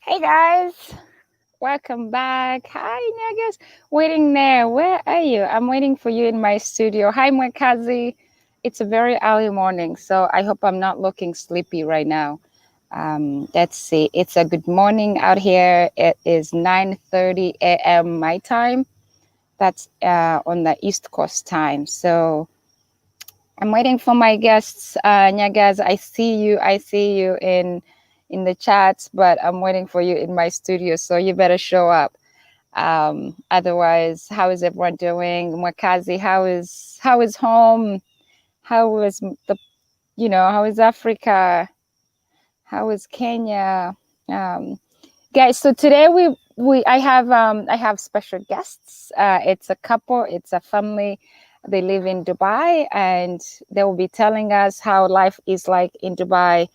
Hey guys, welcome back. Hi Nyagas, waiting there. Where are you? I'm waiting for you in my studio. Hi Mwakazi. It's a very early morning, so I hope I'm not looking sleepy right now. Let's see. It's a good morning out here. It is 9:30 a.m. my time. That's on the East Coast time. So I'm waiting for my guests. Nyagas, I see you. I see you in the chats, but I'm waiting for you in my studio. So you better show up. Otherwise, how is everyone doing? Mwakazi, how is home? How is the how is Africa? How is Kenya? Um, Guys, so today we I have special guests. It's a couple, it's a family. They live in Dubai, and they will be telling us how life is like in Dubai.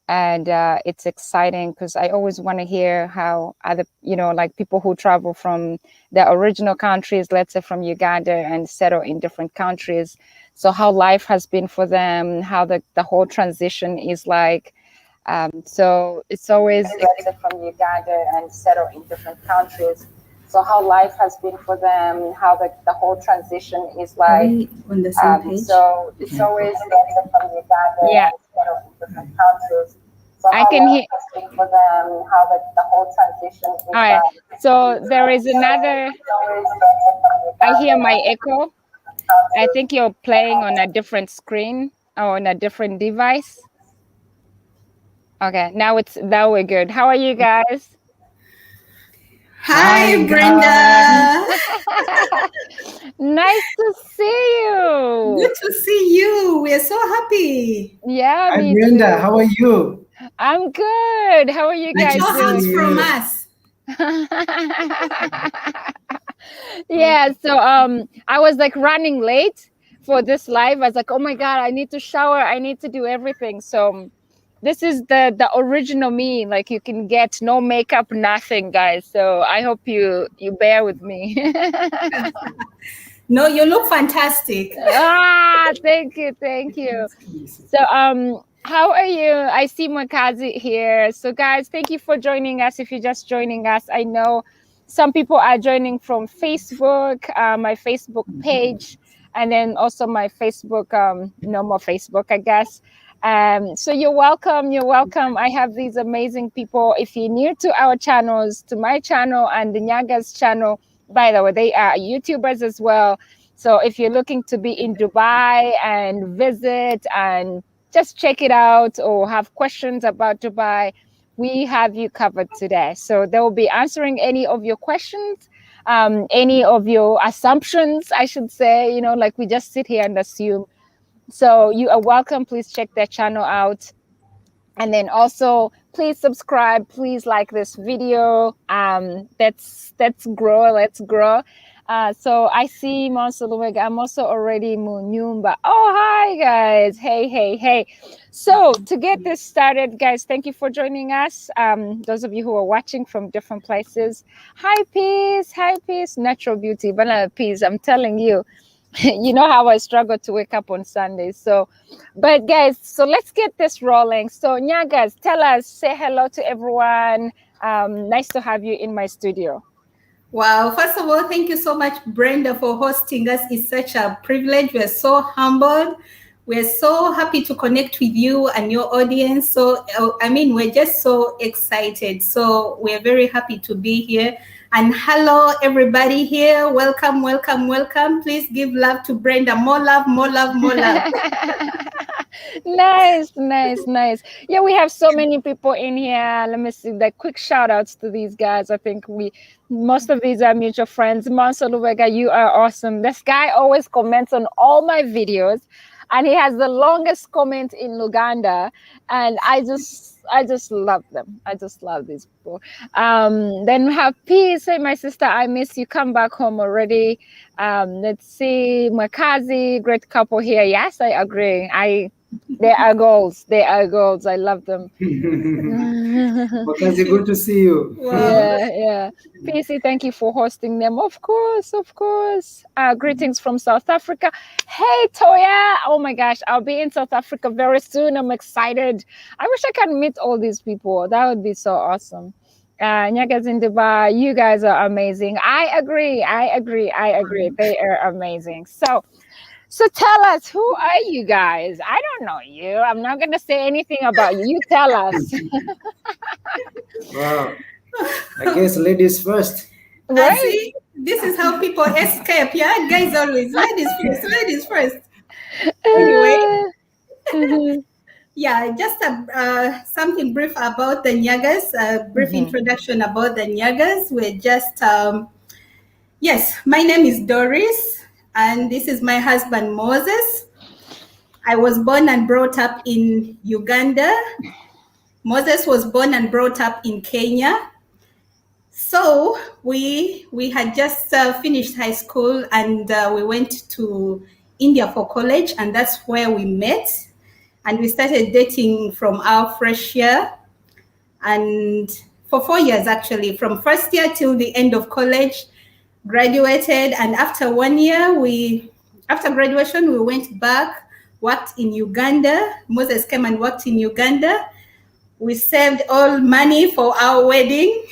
And it's exciting because I always want to hear how other, like people who travel from their original countries, let's say from Uganda, and settle in different countries. So how life has been for them, how the whole transition is like. So it's always exit from Uganda and settle in different countries. So how life has been for them, how the whole transition is Are like. we on the same page? So it's always exit from Uganda and settle in different countries. So I can hear for them, how the whole transition is. All right. Like. So there is another. I hear my echo. I think you're playing on a different screen or on a different device. Okay, now we're good. How are you guys? Hi, Brenda. Nice to see you. Good to see you. We're so happy. Yeah, Hi me Brenda, too. how are you? I'm good. How are you Get guys your doing? hands from us. Yeah, so I was like running late for this live. I was like, oh my god, I need to shower, I need to do everything. So this is the original me. Like you can get no makeup, nothing, guys. So I hope you bear with me. No, you look fantastic. Thank you, thank you. So how are you? I see Mwakazi here. So guys, thank you for joining us. If you're just joining us, I know some people are joining from Facebook, my Facebook page, and then also my Facebook, normal Facebook, I guess. So you're welcome. You're welcome. I have these amazing people. If you're new to our channels, to my channel and the Nyaga's channel, by the way, they are YouTubers as well. So if you're looking to be in Dubai and visit and just check it out or have questions about Dubai, we have you covered today. So they will be answering any of your questions, any of your assumptions, I should say, like we just sit here and assume. So you are welcome. Please check their channel out. And then also, please subscribe. Please like this video. Let's grow. Let's grow. So I see Monsalumega. I'm also already Munyumba. Oh, hi guys. Hey, hey, hey. So to get this started, guys, thank you for joining us. Those of you who are watching from different places. Hi, Peace. Hi, Peace. Natural beauty. Banana Peace. I'm telling you. You know how I struggle to wake up on Sundays. So, but guys, so let's get this rolling. So, Nyagas, tell us, say hello to everyone. Nice to have you in my studio. Wow. First of all, thank you so much, Brenda, for hosting us. It's such a privilege. We're so humbled. We're so happy to connect with you and your audience. So, we're just so excited. So, we're very happy to be here. And hello, everybody here. Welcome, welcome, welcome. Please give love to Brenda. More love, more love, more love. Nice, nice, nice. Yeah, we have so many people in here. Let me see the quick shout outs to these guys. I think most of these are mutual friends. Monsaluvega, you are awesome. This guy always comments on all my videos, and he has the longest comment in Luganda, and I just love them. I just love these people. Then we have Peace. Hey, my sister, I miss you. Come back home already. Let's see, Makazi, great couple here. Yes, I agree. They are goals. They are goals. I love them. Makazi, good to see you. Wow. Yeah. PC, thank you for hosting them. Of course, of course. Greetings from South Africa. Hey, Toya. Oh my gosh, I'll be in South Africa very soon. I'm excited. I wish I could meet all these people. That would be so awesome. Nyagas in Dubai, you guys are amazing. I agree. They are amazing. So tell us, who are you guys? I don't know you. I'm not gonna say anything about you. You tell us. Wow. I guess ladies first. Right? See, this is how people escape. Yeah, guys always ladies first. Ladies first. Anyway, Mhm. yeah, just something brief about the Nyagas. A brief introduction about the Nyagas. We're just yes. My name is Doris, and this is my husband Moses. I was born and brought up in Uganda. Moses was born and brought up in Kenya. So we had just finished high school, and we went to India for college, and that's where we met. And we started dating from our fresh year, and for 4 years actually, from first year till the end of college. Graduated, and after 1 year, after graduation we went back, worked in Uganda. Moses came and worked in Uganda. We saved all money for our wedding.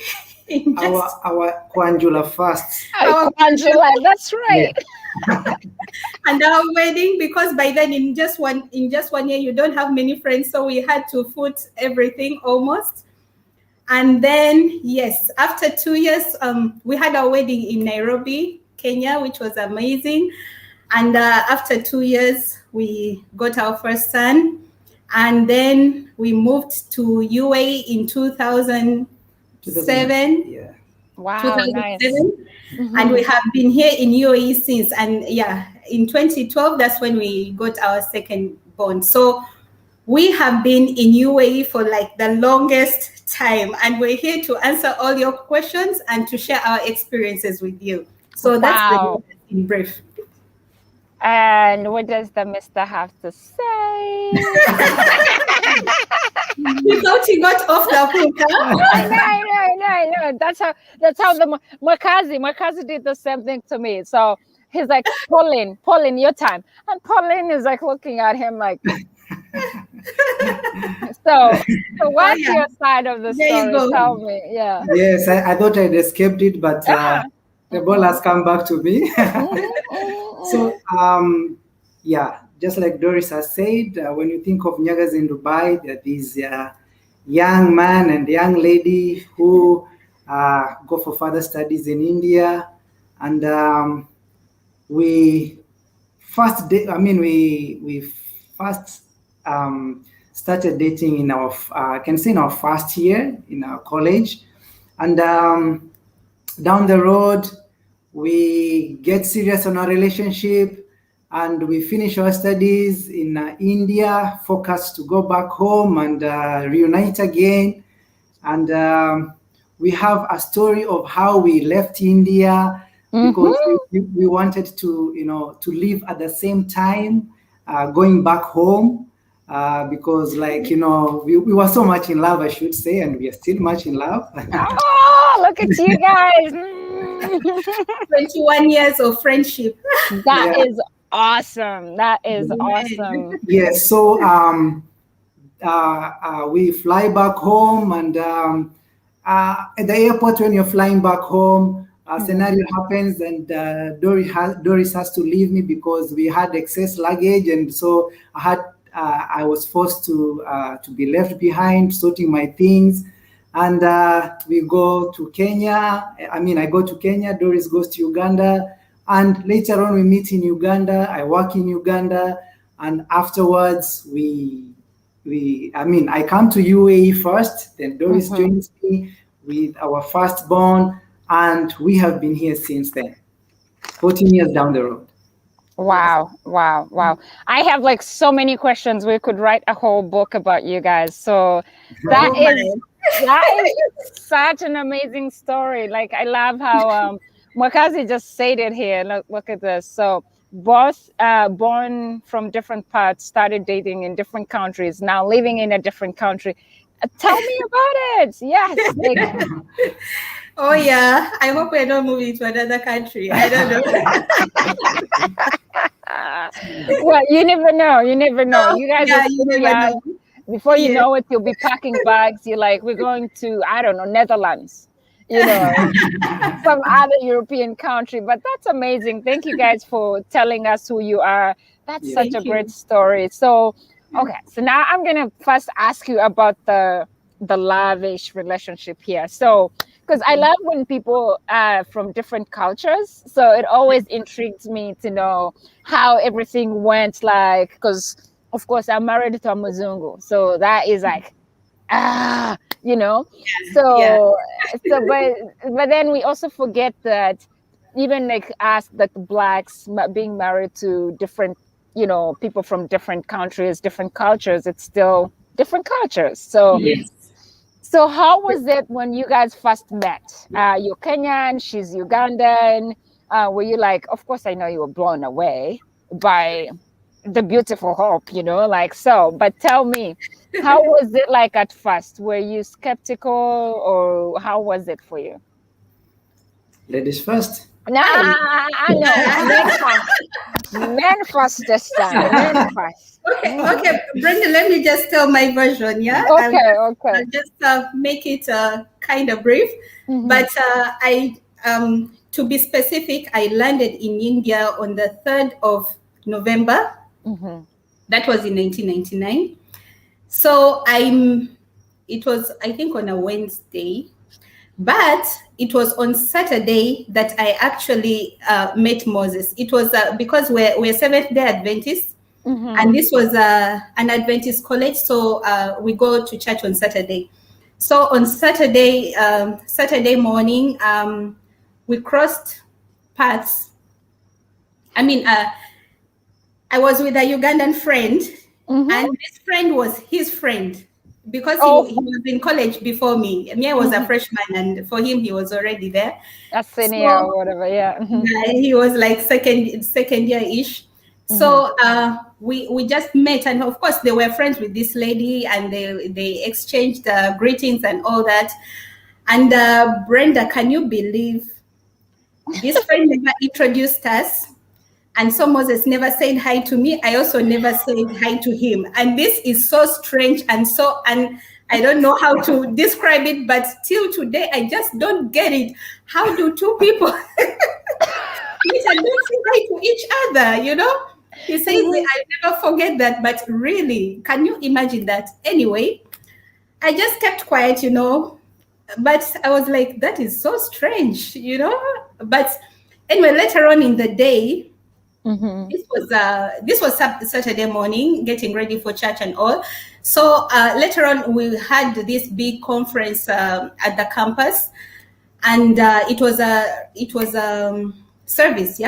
Our Kwanjula fast. Angela, that's right. Yeah. And our wedding, because by then in just 1 year you don't have many friends, so we had to foot everything almost. And then yes, after 2 years, we had our wedding in Nairobi, Kenya, which was amazing. And after 2 years, we got our first son, and then we moved to UAE in 2007. Yeah. Wow, 2007. nice. And we have been here in UAE since. And yeah, in 2012, that's when we got our second born. So we have been in UAE for like the longest time, and we're here to answer all your questions and to share our experiences with you. So that's the in brief. And what does the mister have to say? You thought he got off the hook, huh? No. That's how the Makazi did the same thing to me. So he's like, Pauline, your time. And Pauline is like looking at him like, so what's your side of the story? Tell me. Yeah. Yes, I thought I'd escaped it, but the ball has come back to me. So, yeah, just like Doris has said, when you think of Nyagas in Dubai, there are these young man and young lady who go for further studies in India. And we first started dating in our, I can say in our first year in our college. And down the road, we get serious on our relationship, and we finish our studies in India, focus to go back home and reunite again. And we have a story of how we left India because we wanted to, to live at the same time, going back home, because we were so much in love, I should say, and we are still much in love. Oh, look at you guys. 21 years of friendship. That is awesome. Yes. So we fly back home, and at the airport, when you're flying back home, a scenario happens, and Doris has to leave me because we had excess luggage, and so I was forced to be left behind, sorting my things. And we go to Kenya. I go to Kenya, Doris goes to Uganda. And later on, we meet in Uganda. I work in Uganda. And afterwards, I come to UAE first. Then Doris joins me with our firstborn. And we have been here since then, 14 years down the road. Wow. I have like so many questions. We could write a whole book about you guys. So that is such an amazing story. Like, I love how Mwakazi just said it here. Look at this. So both born from different parts, started dating in different countries, now living in a different country. Tell me about it. Yes. Like, oh yeah, I hope we're not moving to another country. I don't know. Well, you never know. You guys are so young. Before you Yeah. know it, you'll be packing bags. You're like, we're going to, I don't know, Netherlands, some other European country. But that's amazing. Thank you guys for telling us who you are. That's Yeah. such a Thank great you. story. So, okay, so now I'm gonna first ask you about the lavish relationship here. So, because I love when people are from different cultures, so it always intrigues me to know how everything went. Like, because of course I'm married to a Muzungu, so that is like ah, you know. Yeah. So, but then we also forget that even like us, the blacks being married to different, people from different countries, different cultures, it's still different cultures. So, Yes. so how was it when you guys first met? You're Kenyan, she's Ugandan. Were you like, of course, I know you were blown away by the beautiful hope, like so. But tell me, how was it like at first? Were you skeptical or how was it for you? Ladies first. Nah, I know. Men first. Men first this time. Men first. Okay, okay, Brenda, let me just tell my version, yeah? Okay, okay. I'll just make it kind of brief. Mm-hmm. But to be specific, I landed in India on the 3rd of November. Mm-hmm. That was in 1999. So it was, I think, on a Wednesday. But it was on Saturday that I actually met Moses. It was because we're Seventh-day Adventists. Mm-hmm. And this was an Adventist college, so we go to church on Saturday. So on Saturday morning, we crossed paths. I mean, I was with a Ugandan friend, Mm-hmm. and this friend was his friend because Oh. he was in college before me. Me, I was a freshman, and for him, he was already there. A senior So, or whatever, yeah. yeah, he was like second year ish. So we just met, and of course they were friends with this lady, and they exchanged greetings and all that. And Brenda, can you believe this friend never introduced us? And so Moses never said hi to me. I also never said hi to him. And this is so strange and I don't know how to describe it, but till today I just don't get it. How do two people meet and don't say hi to each other? He says, I'll never forget that. But really, can you imagine that? Anyway, I just kept quiet, but I was like, that is so strange, But anyway, later on in the day, this was Saturday morning, getting ready for church and all. So later on, we had this big conference at the campus, and it was service,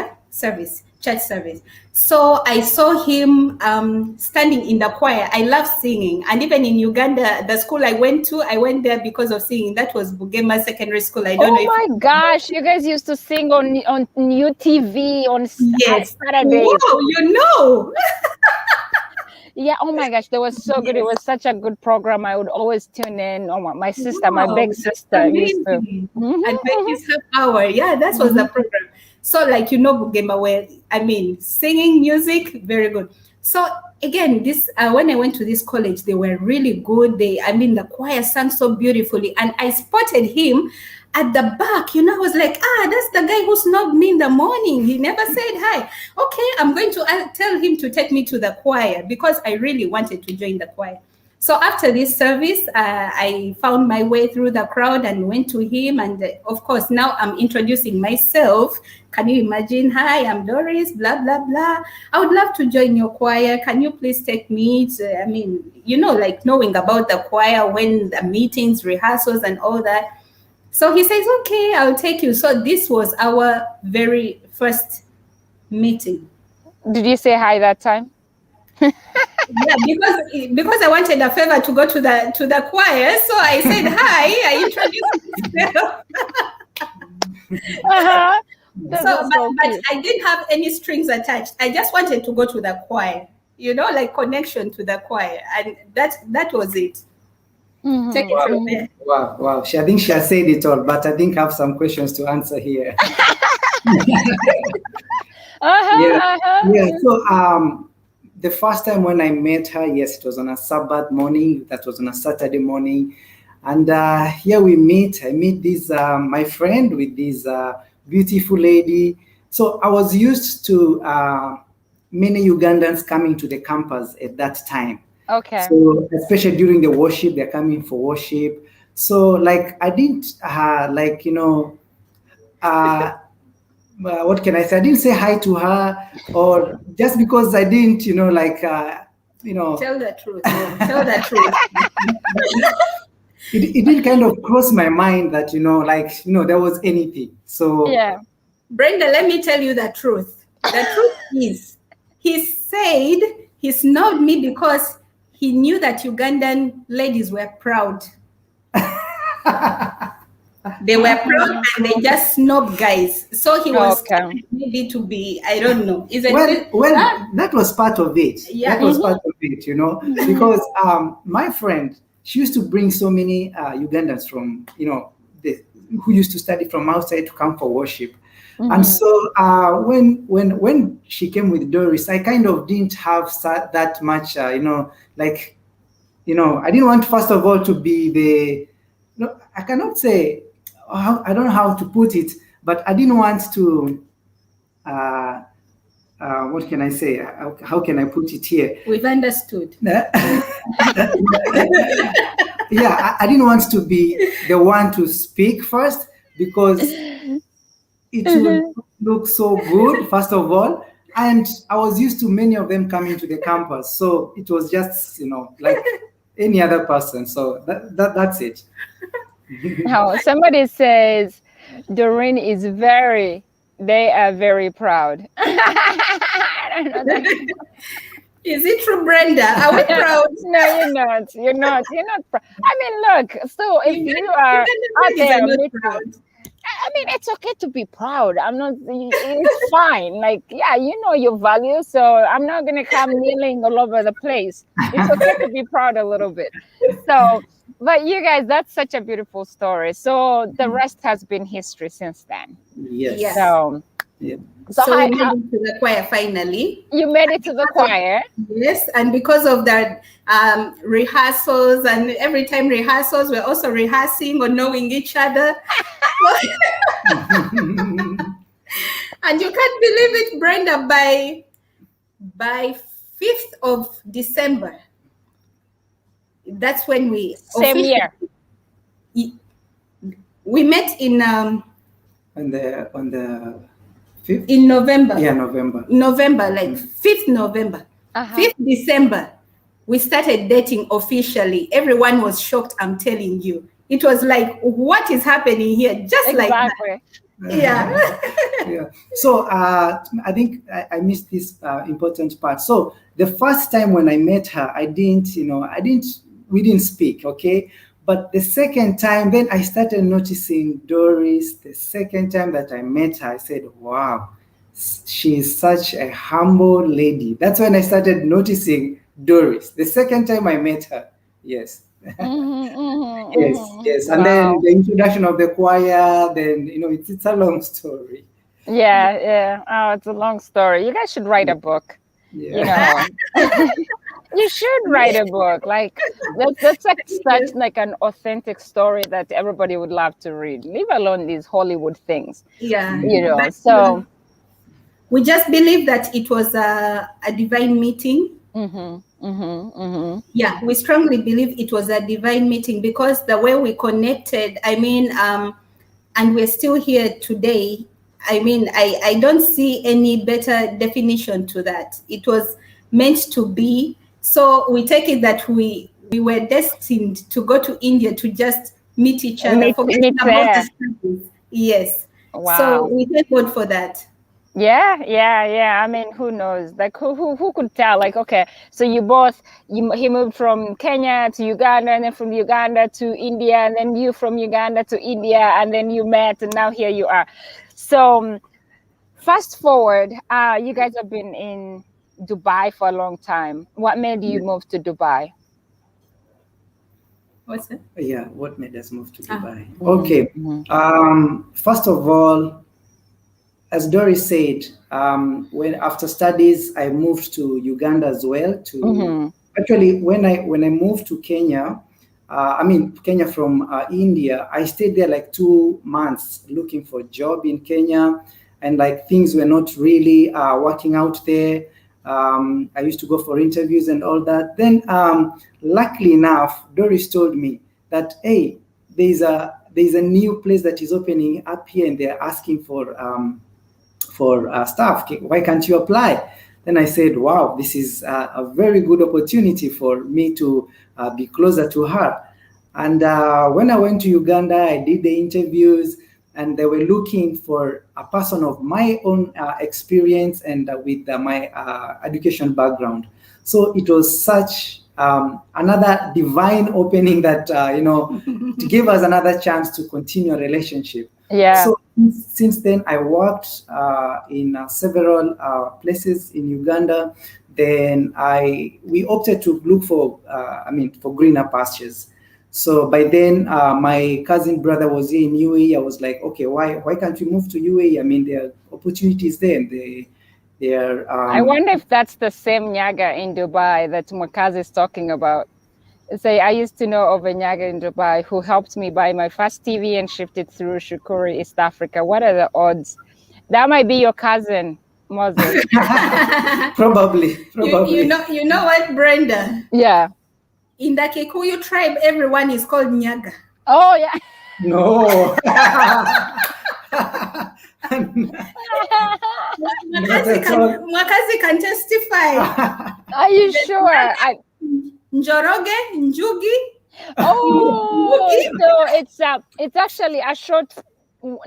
church service. So I saw him standing in the choir. I love singing, and even in Uganda, the school I went there because of singing. That was Bugema Secondary School. I don't know. Oh my gosh, you guys used to sing on UTV on Yes. Saturdays. Wow, Yeah, oh my gosh, that was so good. It was such a good program. I would always tune in. Oh, my sister, my big sister used to. Adventist half hour. Yeah, that was the program. So like, Bugema, where, singing music, very good. So again, this when I went to this college, they were really good. The choir sang so beautifully, and I spotted him at the back. I was like, that's the guy who snubbed me in the morning. He never said hi. Okay, I'm going to tell him to take me to the choir because I really wanted to join the choir. So after this service, I found my way through the crowd and went to him. And of course, now I'm introducing myself. Can you imagine? Hi, I'm Doris, blah, blah, blah. I would love to join your choir. Can you please take me to, like knowing about the choir, when the meetings, rehearsals and all that. So he says, okay, I'll take you. So this was our very first meeting. Did you say hi that time? Yeah, because I wanted a favor to go to the choir, so I said hi. I introduced myself. But I didn't have any strings attached. I just wanted to go to the choir, like connection to the choir, and that was it. Take it from there. Wow. I think she has said it all, but I think I have some questions to answer here. Yeah. So the first time when I met her, yes, it was on a Sabbath morning. That was on a Saturday morning. And here we meet. I meet this my friend with this beautiful lady. So I was used to many Ugandans coming to the campus at that time. Okay. So especially during the worship, they're coming for worship. So like I didn't what can I say? I didn't say hi to her, or just because I didn't, Tell the truth. Tell the truth. it didn't kind of cross my mind that there was anything. So Yeah. Brenda, let me tell you the truth. The truth is, he said he snubbed me because he knew that Ugandan ladies were proud. They were proud and they just snob guys. So he was maybe to be, I don't know. That was part of it. Yeah. That was part of it, because my friend, she used to bring so many Ugandans from, who used to study from outside to come for worship. And so when she came with Doris, I kind of didn't have that much, I didn't want, first of all, to be I cannot say, I don't know how to put it, but I didn't want to, what can I say? How can I put it here? We've understood. Yeah, I didn't want to be the one to speak first, because it would look so good, first of all. And I was used to many of them coming to the campus. So it was just, like any other person. So that's it. Now, somebody says Doreen they are very proud. I don't know that. Is it true, Brenda? Are we proud? No, you're not. You're not proud. I mean, look, so if you are out there, I mean, it's okay to be proud. I'm not, it's fine. Like, yeah, you know your value. So I'm not going to come kneeling all over the place. It's okay to be proud a little bit. So, but you guys, that's such a beautiful story. So the rest has been history since then. Yes. So, yeah. So we made it to the choir finally. You made it to the choir. Yes, and because of that rehearsals, and every time rehearsals, we're also rehearsing or knowing each other. And you can't believe it, Brenda, by 5th of December, that's when we same year. We met in on the 5th? In November. Yeah, November. November, like 5th November. 5th December, we started dating officially. Everyone was shocked, I'm telling you. It was like, what is happening here? Just like that. Yeah. Yeah. So I think I missed this important part. So the first time when I met her, we didn't speak, okay? But the second time, then I started noticing Doris. The second time that I met her, I said, wow, she is such a humble lady. That's when I started noticing Doris. The second time I met her, yes. Yes. And then the introduction of the choir, then, it's a long story. Yeah. Oh, it's a long story. You guys should write a book. Yeah. You should write a book. Like that's like such like an authentic story that everybody would love to read. Leave alone these Hollywood things. Yeah. But, so we just believe that it was a divine meeting. Yeah, we strongly believe it was a divine meeting because the way we connected, and we're still here today. I don't see any better definition to that. It was meant to be. So we take it that we were destined to go to India to just meet each other. Yes. Wow. So we thank God for that. Yeah. I mean, who knows? Like, who could tell? Like, okay, so he moved from Kenya to Uganda, and then from Uganda to India, and then you from Uganda to India, and then you met, and now here you are. So, fast forward, you guys have been in Dubai for a long time. What made you move to Dubai? What's that? Yeah, what made us move to Dubai? Okay. First of all, as Doris said, when after studies, I moved to Uganda as well. Actually, when I moved to Kenya, Kenya from India, I stayed there like 2 months looking for a job in Kenya, and like things were not really working out there. I used to go for interviews and all that. Then, luckily enough, Doris told me that, hey, there's a new place that is opening up here, and they're asking for staff. Why can't you apply? Then I said, wow, this is a very good opportunity for me to be closer to her. And when I went to Uganda, I did the interviews, and they were looking for a person of my own experience and with my education background. So it was such another divine opening that, to give us another chance to continue a relationship. Yeah. So since then, I worked in several places in Uganda. Then we opted to look for greener pastures. So by then, my cousin brother was here in UAE. I was like, okay, why can't we move to UAE? I mean, there are opportunities there, and they are. I wonder if that's the same Nyaga in Dubai that Mwakazi is talking about. Say, I used to know of a Nyaga in Dubai who helped me buy my first TV and shipped it through Shukuri, East Africa. What are the odds? That might be your cousin, Moses. Probably. You know what, Brenda? Yeah. In the Kikuyu tribe, everyone is called Nyaga. Oh, yeah. No. Mwakazi can testify. Are you sure? Njoroge, Njugi. Oh, so it's actually a short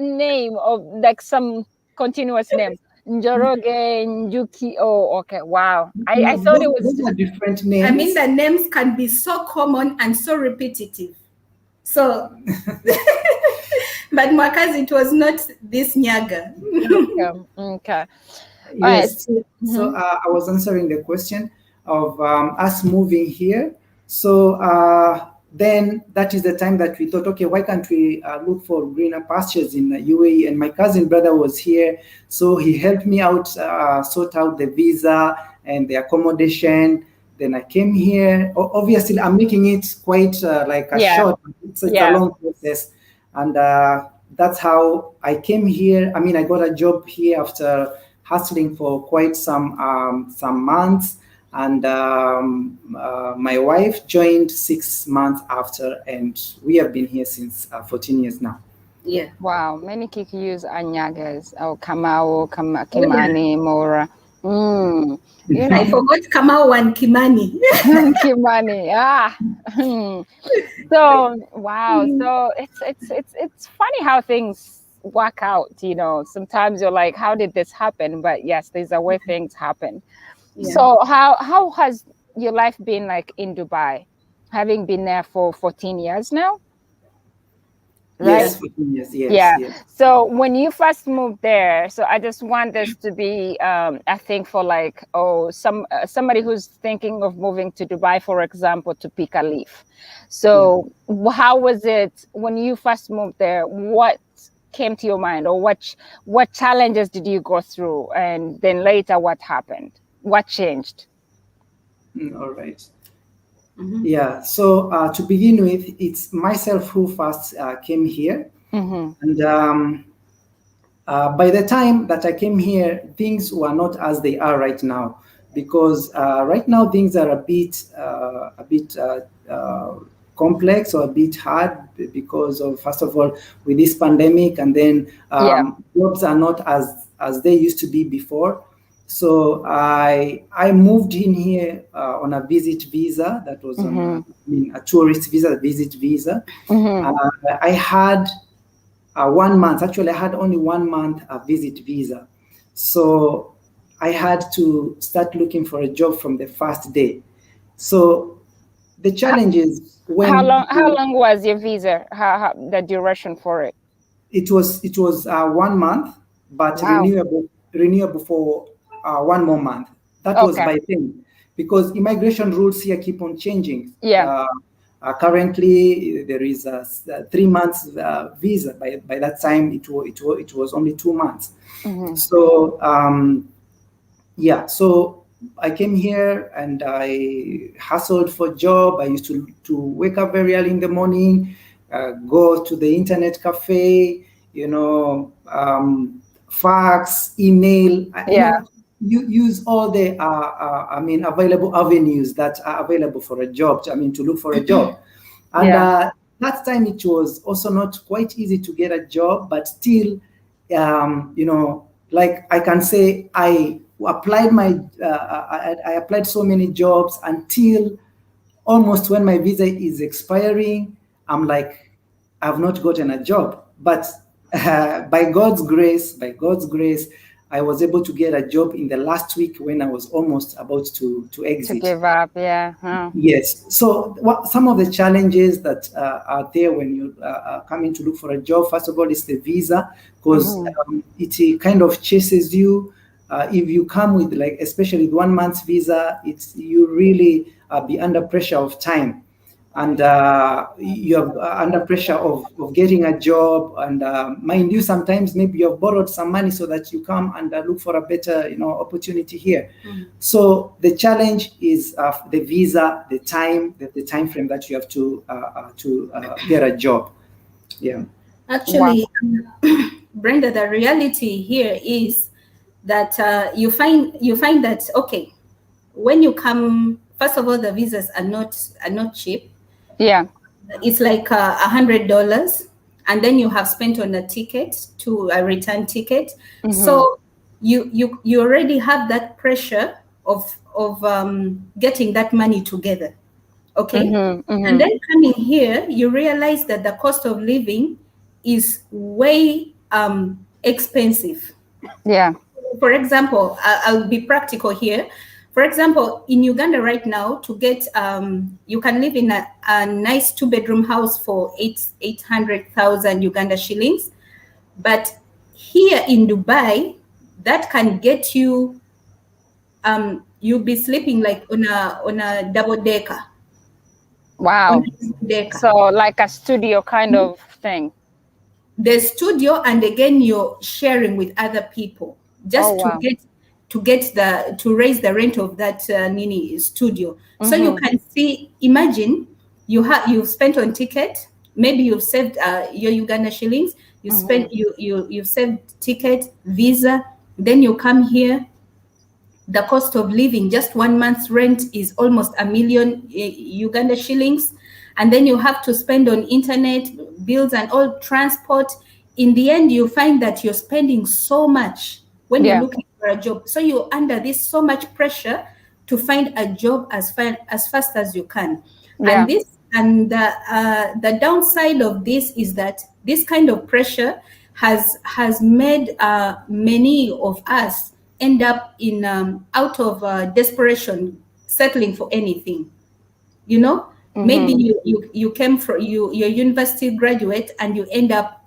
name of like some continuous name. Njoroge, Njuki. Oh, okay. Wow. I thought it was a different name. I mean, the names can be so common and so repetitive. So, but Mwakazi, it was not this Nyaga. Okay. Yes. Right. So I was answering the question of us moving here. So then that is the time that we thought, okay, why can't we look for greener pastures in UAE? And my cousin brother was here, so he helped me out, sort out the visa and the accommodation. Then I came here. Obviously, I'm making it quite like a short. It's a long process, and that's how I came here. I mean, I got a job here after hustling for quite some months. And my wife joined 6 months after, and we have been here since 14 years now. Yeah. Wow. Many Kikuyus are Nyagas. Oh, Kamau, Kimani, Mora. I forgot Kamau and Kimani. Kimani. So wow. So it's funny how things work out. Sometimes you're like, how did this happen? But yes, there's a way things happen. Yeah. So how has your life been like in Dubai, having been there for 14 years now? Right? Yes, 14 years. Yes. So when you first moved there, so I just want this to be, I think for like, somebody who's thinking of moving to Dubai, for example, to pick a leaf. So how was it when you first moved there? What came to your mind, or what challenges did you go through? And then later, what happened? What changed? All right. Mm-hmm. Yeah. So to begin with, it's myself who first came here. Mm-hmm. And by the time that I came here, things were not as they are right now, because right now things are a bit complex or a bit hard because of, first of all, with this pandemic, and then jobs are not as they used to be before. So I moved in here on a visit visa. That was a tourist visa, a visit visa. Mm-hmm. I had 1 month. Actually, I had only 1 month a visit visa. So I had to start looking for a job from the first day. So the challenge is how long was your visa? How the duration for it? It was 1 month, but renewable for 1 more month. That was by then, because immigration rules here keep on changing. Yeah. Currently, there is a 3 months visa. By that time, it was only 2 months. So yeah, so I came here and I hustled for a job. I used to wake up very early in the morning, go to the internet cafe, fax, email, you use all the available avenues that are available for a job. To look for a job, and that time it was also not quite easy to get a job, but still, like I can say, I applied I applied so many jobs until almost when my visa is expiring. I'm like, I've not gotten a job, but by God's grace, I was able to get a job in the last week when I was almost about to exit. To give up, yeah. Yes. So some of the challenges that are there when you coming to look for a job, first of all, is the visa, because it kind of chases you. If you come with, like, especially with 1 month visa, you really be under pressure of time. And you're under pressure of getting a job, and mind you, sometimes maybe you've borrowed some money so that you come and look for a better opportunity here. So the challenge is the visa, the time frame that you have to get a job. Yeah, actually, Brenda, the reality here is that you find that, okay, when you come, first of all, the visas are not cheap. Yeah. It's like $100, and then you have spent on a ticket, to a return ticket. So you already have that pressure of getting that money together. Okay. And then coming here, you realize that the cost of living is way expensive. Yeah. For example, I'll be practical here. For example, in Uganda right now, to get you can live in a nice 2-bedroom house for 800,000 Uganda shillings, but here in Dubai, that can get you you'll be sleeping like on a double decker. Wow. So like a studio kind of thing. The studio, and again you're sharing with other people just to raise the rent of that nini studio. So you can see, imagine you've spent on ticket, maybe you've saved your Uganda shillings, you've saved ticket, visa, then you come here. The cost of living, just 1 month's rent is almost 1 million Uganda shillings. And then you have to spend on internet, bills, and all transport. In the end, you find that you're spending so much when you're looking for a job. So you're under this so much pressure to find a job as fast as you can. And the downside of this is that this kind of pressure has made many of us end up in out of desperation, settling for anything. Maybe you came from you're university graduate and you end up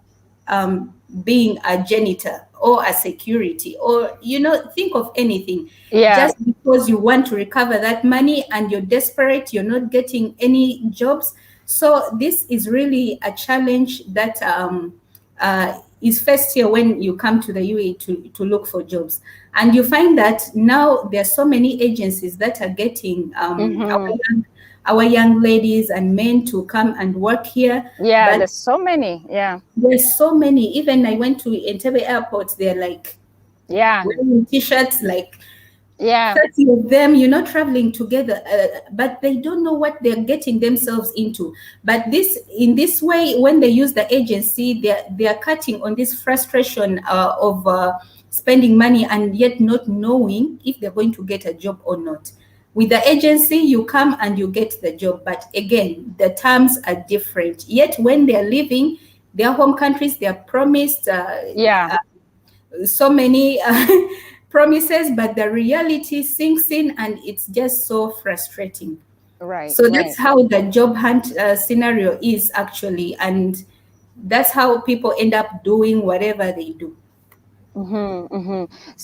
being a janitor or a security, or think of anything, just because you want to recover that money and you're desperate, you're not getting any jobs. So this is really a challenge that is faced here when you come to the UAE to look for jobs. And you find that now there are so many agencies that are getting our young ladies and men to come and work here. Yeah, there's so many. Yeah, there's so many. Even I went to Entebbe Airport, they're like wearing t-shirts, like 30 of them, traveling together, but they don't know what they're getting themselves into. But in this way, when they use the agency, they are cutting on this frustration of spending money and yet not knowing if they're going to get a job or not. With the agency, you come and you get the job, but again, the terms are different. Yet when they're leaving their home countries, they are promised so many promises, but the reality sinks in, and it's just so frustrating. So that's how the job hunt scenario is actually, and that's how people end up doing whatever they do. So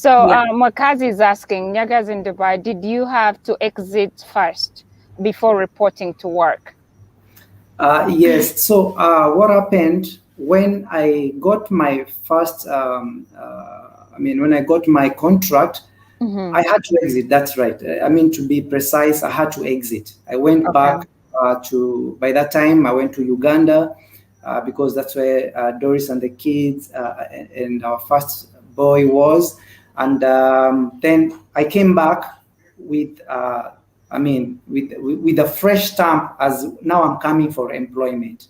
Mwakazi is asking, Nyaga's in Dubai, did you have to exit first before reporting to work? Yes. So what happened when I got my first? When I got my contract, Mm-hmm. I had to exit. That's right. To be precise, I had to exit. I went Okay. back to. By that time, I went to Uganda because that's where Doris and the kids and our first boy was. And then I came back with. With a fresh stamp as now I'm coming for employment.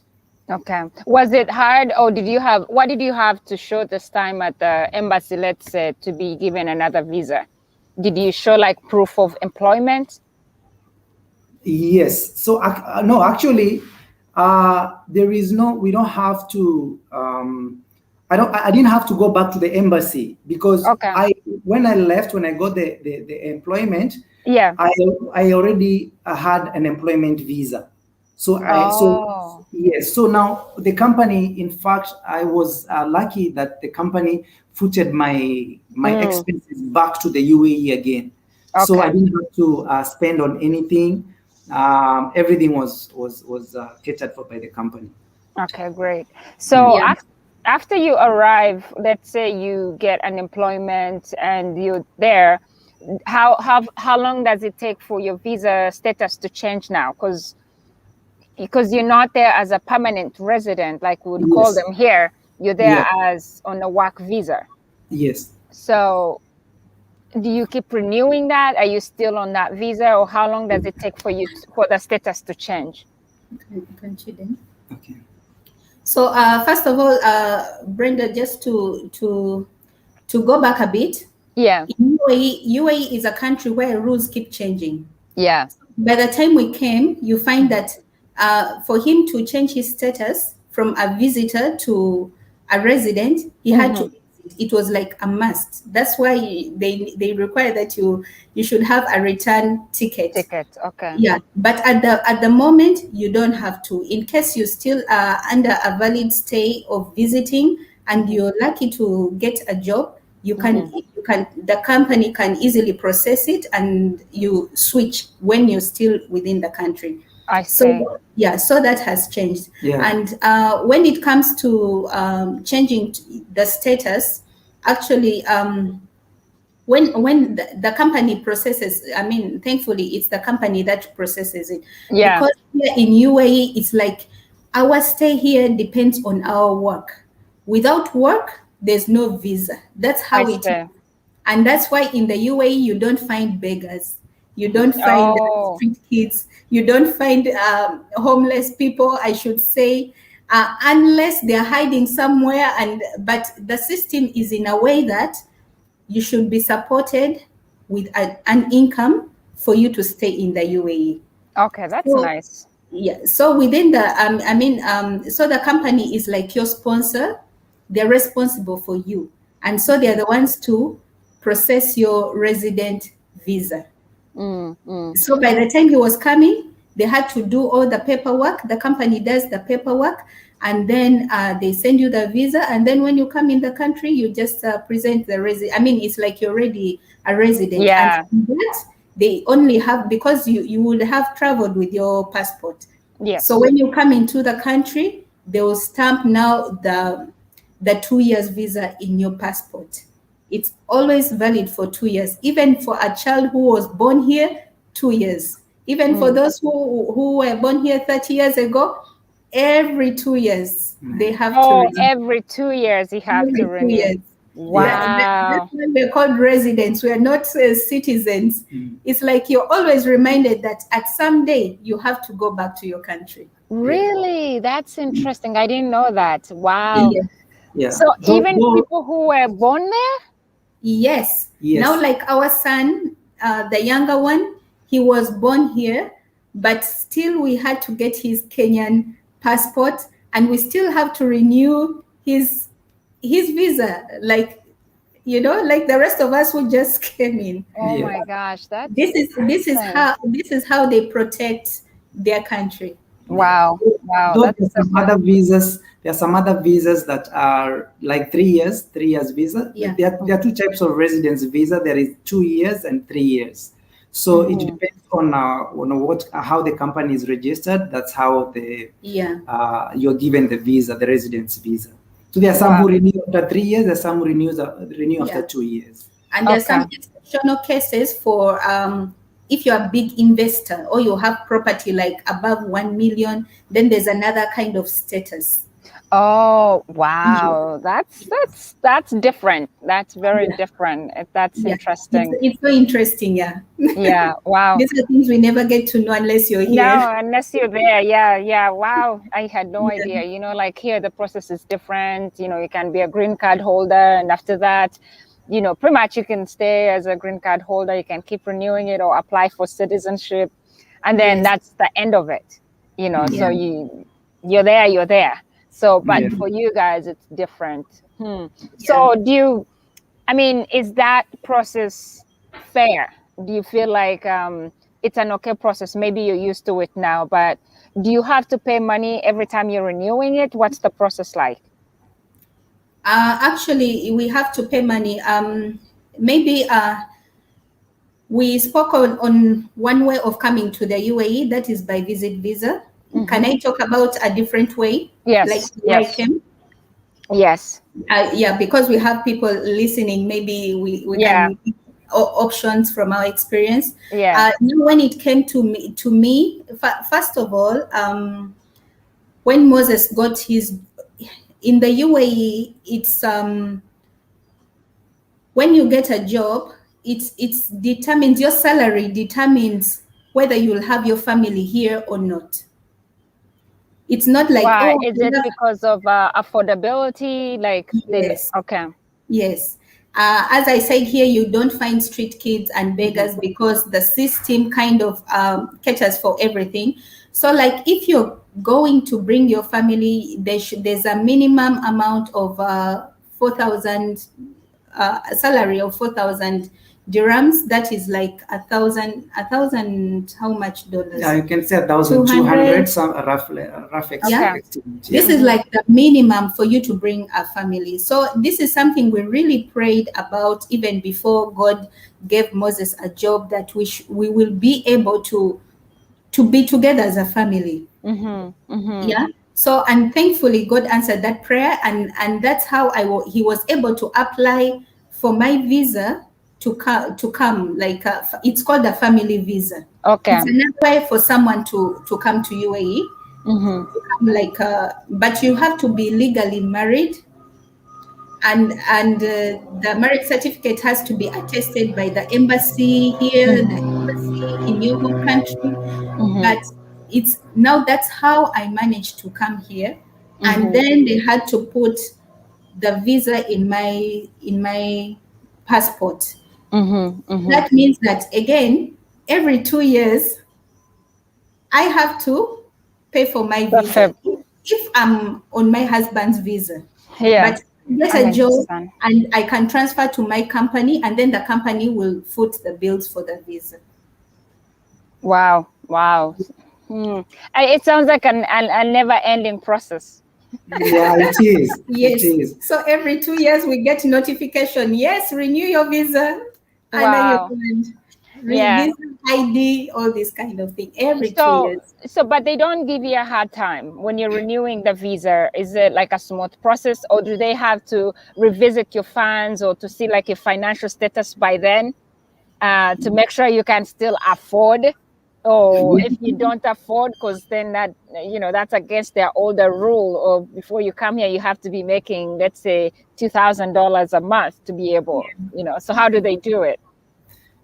Okay. Was it hard, or what did you have to show this time at the embassy, let's say, to be given another visa? Did you show like proof of employment? Yes. So no, actually, there is no. We don't have to. I didn't have to go back to the embassy because Okay. when I left, when I got the employment, Yeah. I already had an employment visa. So Oh. yes. So now the company, in fact, I was lucky that the company footed my expenses back to the UAE again. So I Okay. didn't have to spend on anything. Everything was catered for by the company. Okay, great. So Yeah. after you arrive, let's say you get an employment and you're there, how long does it take for your visa status to change now? Because you're not there as a permanent resident, like we would call Yes. them here. You're there Yeah. as on a work visa. Yes. So do you keep renewing that? Are you still on that visa, or how long does it take for for the status to change? Okay. So first of all, Brenda, just to go back a bit, Yeah. UAE is a country where rules keep changing. Yeah. By the time we came, you find that for him to change his status from a visitor to a resident, he had to. It was like a must. That's why they require that you should have a return ticket. Okay. Yeah, but at the moment you don't have to. In case you still are under a valid stay of visiting and you're lucky to get a job, you can the company can easily process it and you switch when you're still within the country. I see. So yeah, so that has changed. Yeah. And when it comes to changing the status, actually when the company processes, thankfully it's the company that processes it. Yeah. Because here in UAE, it's like our stay here depends on our work. Without work, there's no visa. That's how I it see. is. And that's why in the UAE, you don't find beggars. You don't find street kids. You don't find homeless people, I should say, unless they're hiding somewhere. But the system is in a way that you should be supported with an income for you to stay in the UAE. Okay, that's nice. Yeah. So within the, so the company is like your sponsor. They're responsible for you, and so they're the ones to process your resident visa. So by the time he was coming, they had to do all the paperwork. The company does the paperwork, and then they send you the visa. And then when you come in the country, you just present the it's like you're already a resident. Yeah. And that they only have, because you would have traveled with your passport. Yes. So when you come into the country, they will stamp now the 2 years visa in your passport. It's always valid for 2 years. Even for a child who was born here, 2 years. Even for those who were born here 30 years ago, every 2 years they have to renew. Every 2 years you have to renew. 2 years. Wow. That's why we're called residents. We are not citizens. It's like you're always reminded that at some day you have to go back to your country. Really? That's interesting. I didn't know that. Wow. Yeah. So even people who were born there? Yes. Now, like our son, the younger one, he was born here, but still we had to get his Kenyan passport, and we still have to renew his visa, like the rest of us who just came in. Oh my gosh, this is how they protect their country. Wow. There are some other visas that are like 3 years visa. Yeah. There are two types of residence visa. There is 2 years and 3 years. So it depends on how the company is registered. That's how you're given the visa, the residence visa. So there are some who renew after 3 years, there are some who renew after 2 years. And there are some exceptional cases for if you're a big investor or you have property like above 1 million, then there's another kind of status. Oh, wow. That's different. That's very different. That's interesting. It's so interesting, yeah. Yeah, wow. These are things we never get to know unless you're here. No, unless you're there. Yeah. Wow. I had no idea. Like here, the process is different. You can be a green card holder. And after that, pretty much you can stay as a green card holder. You can keep renewing it or apply for citizenship. And then that's the end of it. So you're there. So, but for you guys, it's different. So is that process fair? Do you feel like it's an okay process? Maybe you're used to it now, but do you have to pay money every time you're renewing it? What's the process like? Actually, we have to pay money. Maybe we spoke on one way of coming to the UAE, that is by visit visa. Can I talk about a different way? Yes. Yes. Because we have people listening, maybe we can give options from our experience. When it came to me, first of all, when Moses got in the UAE, it's when you get a job, it's determines, your salary determines whether you'll have your family here or not. It's not like is it because of affordability? Yes. As I said here, you don't find street kids and beggars because the system kind of caters for everything. So like if you're going to bring your family, there's a minimum amount of 4,000 salary of 4,000 dirhams. That is like 1,000. How much dollars? Yeah, you can say 1,200. Some rough estimate. This is like the minimum for you to bring a family. So this is something we really prayed about even before God gave Moses a job, that we will be able to be together as a family. Yeah. So, and thankfully God answered that prayer, and that's how he was able to apply for my visa to come. Like it's called a family visa. Okay. It's another way for someone to come to UAE. But you have to be legally married, and the marriage certificate has to be attested by the embassy here, the embassy in your home country. But that's how I managed to come here. And then they had to put the visa in my passport. That means that again, every 2 years, I have to pay for my visa if I'm on my husband's visa. But get a job and I can transfer to my company, and then the company will foot the bills for the visa. Wow. It sounds like a never-ending process. Yeah, it is. Yes. It is. So every 2 years we get notification. Yes, renew your visa. Wow. Visa ID, all this kind of thing. Every 2 years. So, but they don't give you a hard time when you're renewing the visa. Is it like a smooth process, or do they have to revisit your funds or to see like your financial status by then to make sure you can still afford? Or if you don't afford, because then that that's against their older rule, or before you come here you have to be making, let's say, $2,000 a month to be able, so how do they do it?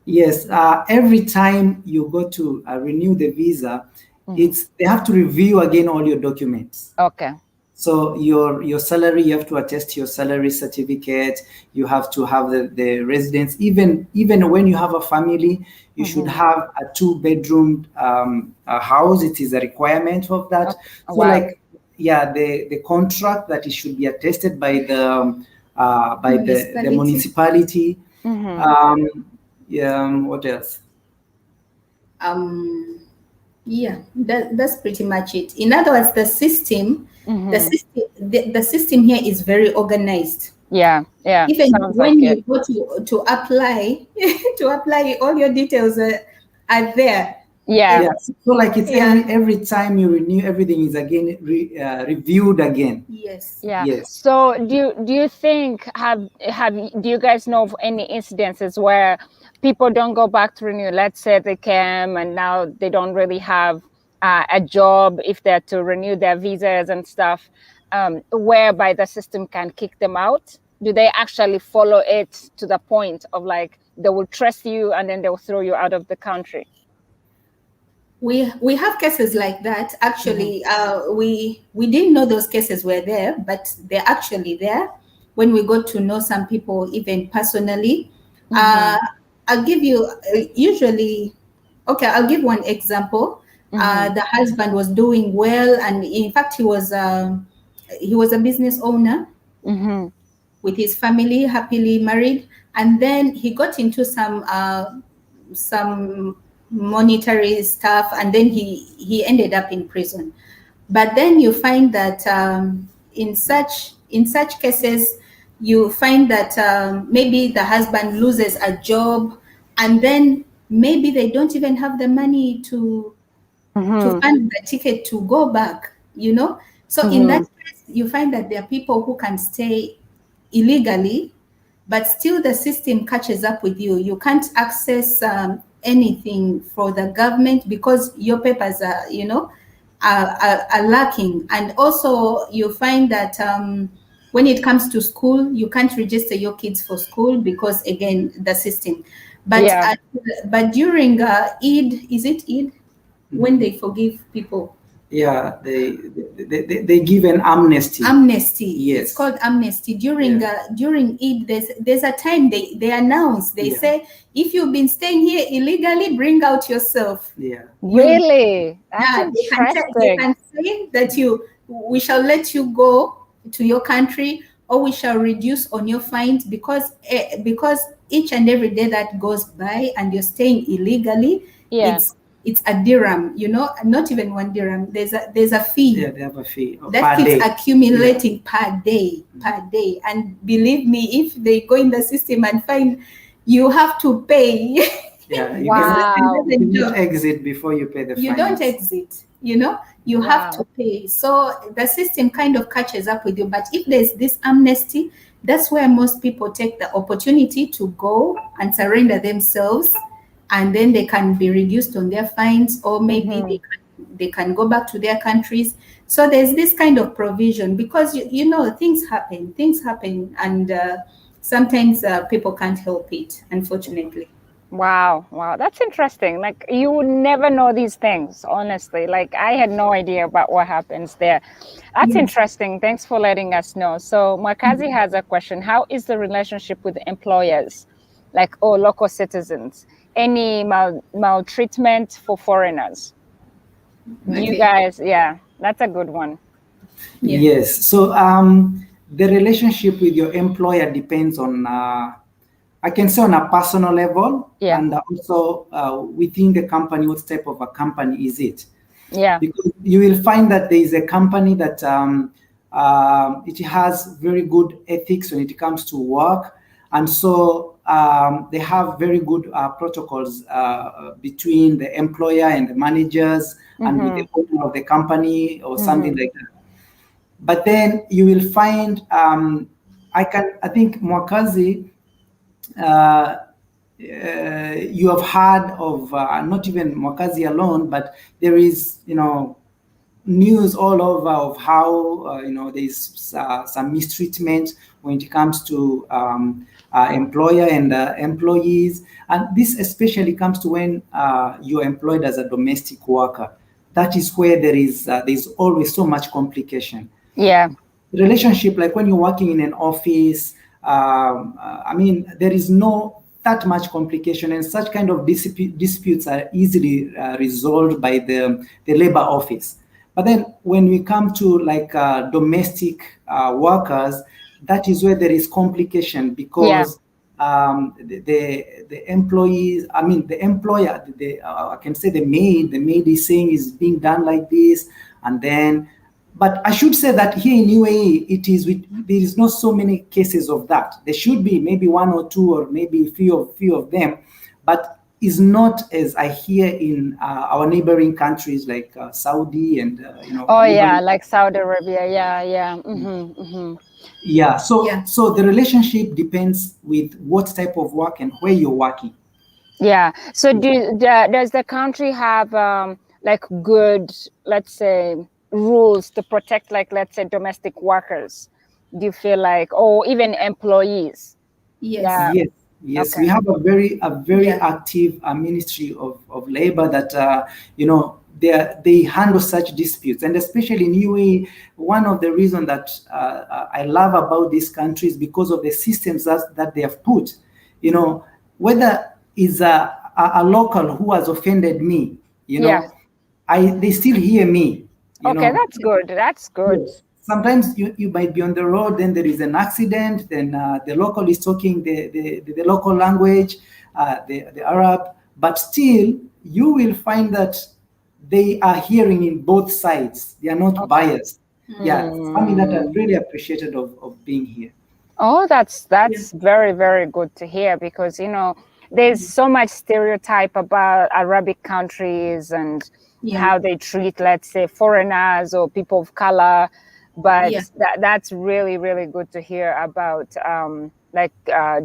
Yes, every time you go to renew the visa, they have to review again all your documents. Okay. So your salary, you have to attest your salary certificate. You have to have the residence. Even when you have a family, you should have a 2-bedroom house. It is a requirement of that. So the contract, that it should be attested by the municipality. What else? That's pretty much it. In other words, the system, the system here is very organized. Yeah. Even when you go to apply, to apply all your details, are there. Yeah. Yeah. So like it's every time you renew, everything is again reviewed again. Yes. Yeah. Yes. So do you think do you guys know of any incidences where people don't go back to renew? Let's say they came and now they don't really have a job if they're to renew their visas and stuff, whereby the system can kick them out. Do they actually follow it to the point of like they will trust you and then they'll throw you out of the country? We have cases like that. Actually, we didn't know those cases were there, but they're actually there. When we got to know some people, even personally, I'll give you usually. Okay, I'll give one example. The husband was doing well, and in fact, he was a business owner with his family, happily married, and then he got into some monetary stuff, and then he ended up in prison. But then you find that in such cases, you find that maybe the husband loses a job, and then maybe they don't even have the money to fund the ticket to go back. So in that case, you find that there are people who can stay illegally, but still the system catches up with you. You can't access anything for the government because your papers are lacking. And also you find that when it comes to school, you can't register your kids for school because, again, the system. But but during Eid, is it Eid, when they forgive people? Yeah, they give an amnesty. Yes. It's called amnesty. During Eid, there's a time they announce. They say, if you've been staying here illegally, bring out yourself. Yeah. Really? That's interesting. They can say that we shall let you go to your country, or we shall reduce on your fines, because each and every day that goes by and you're staying illegally, it's a dirham, not even 1 dirham. There's a fee. Yeah, they have a fee. That keeps accumulating per day. And believe me, if they go in the system and find you have to pay. Yeah, you don't exit before you pay the fine. You don't exit, you have to pay. So the system kind of catches up with you. But if there's this amnesty, that's where most people take the opportunity to go and surrender themselves, and then they can be reduced on their fines, or maybe they can go back to their countries. So there's this kind of provision, because things happen, and sometimes people can't help it, unfortunately. Wow, that's interesting. Like, you would never know these things, honestly. Like, I had no idea about what happens there. That's interesting. Thanks for letting us know. So Mwakazi has a question. How is the relationship with employers, like, or local citizens? Any maltreatment for foreigners? You guys, that's a good one. Yes. So the relationship with your employer depends on, I can say, on a personal level, and also within the company, what type of a company is it? Yeah. Because you will find that there is a company that it has very good ethics when it comes to work, and so they have very good protocols between the employer and the managers and with the owner of the company or something like that. But then you will find, I think Mwakazi, you have heard of not even Mwakazi alone, but there is, news all over of how there's some mistreatment when it comes to employer and employees, and this especially comes to when you're employed as a domestic worker. That is where there's always so much complication. Yeah. Relationship, like when you're working in an office, there is no that much complication, and such kind of disputes are easily resolved by the labor office. But then when we come to like domestic workers, that is where there is complication, because the employees, the employer, I can say the maid is saying is being done like this, and then. But I should say that here in UAE, there is not so many cases of that. There should be maybe 1 or 2 or maybe a few of them, but is not as I hear in our neighboring countries like Saudi and Oh yeah, neighboring. like Saudi Arabia. Yeah, yeah. Yeah, so Yeah. so the relationship depends with what type of work and where you're working. Yeah. So does the country have like good, let's say, rules to protect, like, let's say, domestic workers? Do you feel like, or even employees? Yes. Yeah. Yes, yes, we Okay. have a very Yeah. active Ministry of Labor that they handle such disputes, and especially in UAE. One of the reasons that I love about this country is because of the systems that they have put. Whether is a local who has offended me, Yeah. they still hear me. You Okay, know, that's good. That's good. Yes. Sometimes you might be on the road, then there is an accident, then the local is talking the local language, the Arab, but still you will find that they are hearing in both sides. They are not Okay. biased. Yeah, something that I've Mm. really appreciated of being here. Oh, that's Yeah. very, very good to hear, because there's so much stereotype about Arabic countries and Yeah. how they treat, let's say, foreigners or people of color. But Yeah. that's really, really good to hear about, like,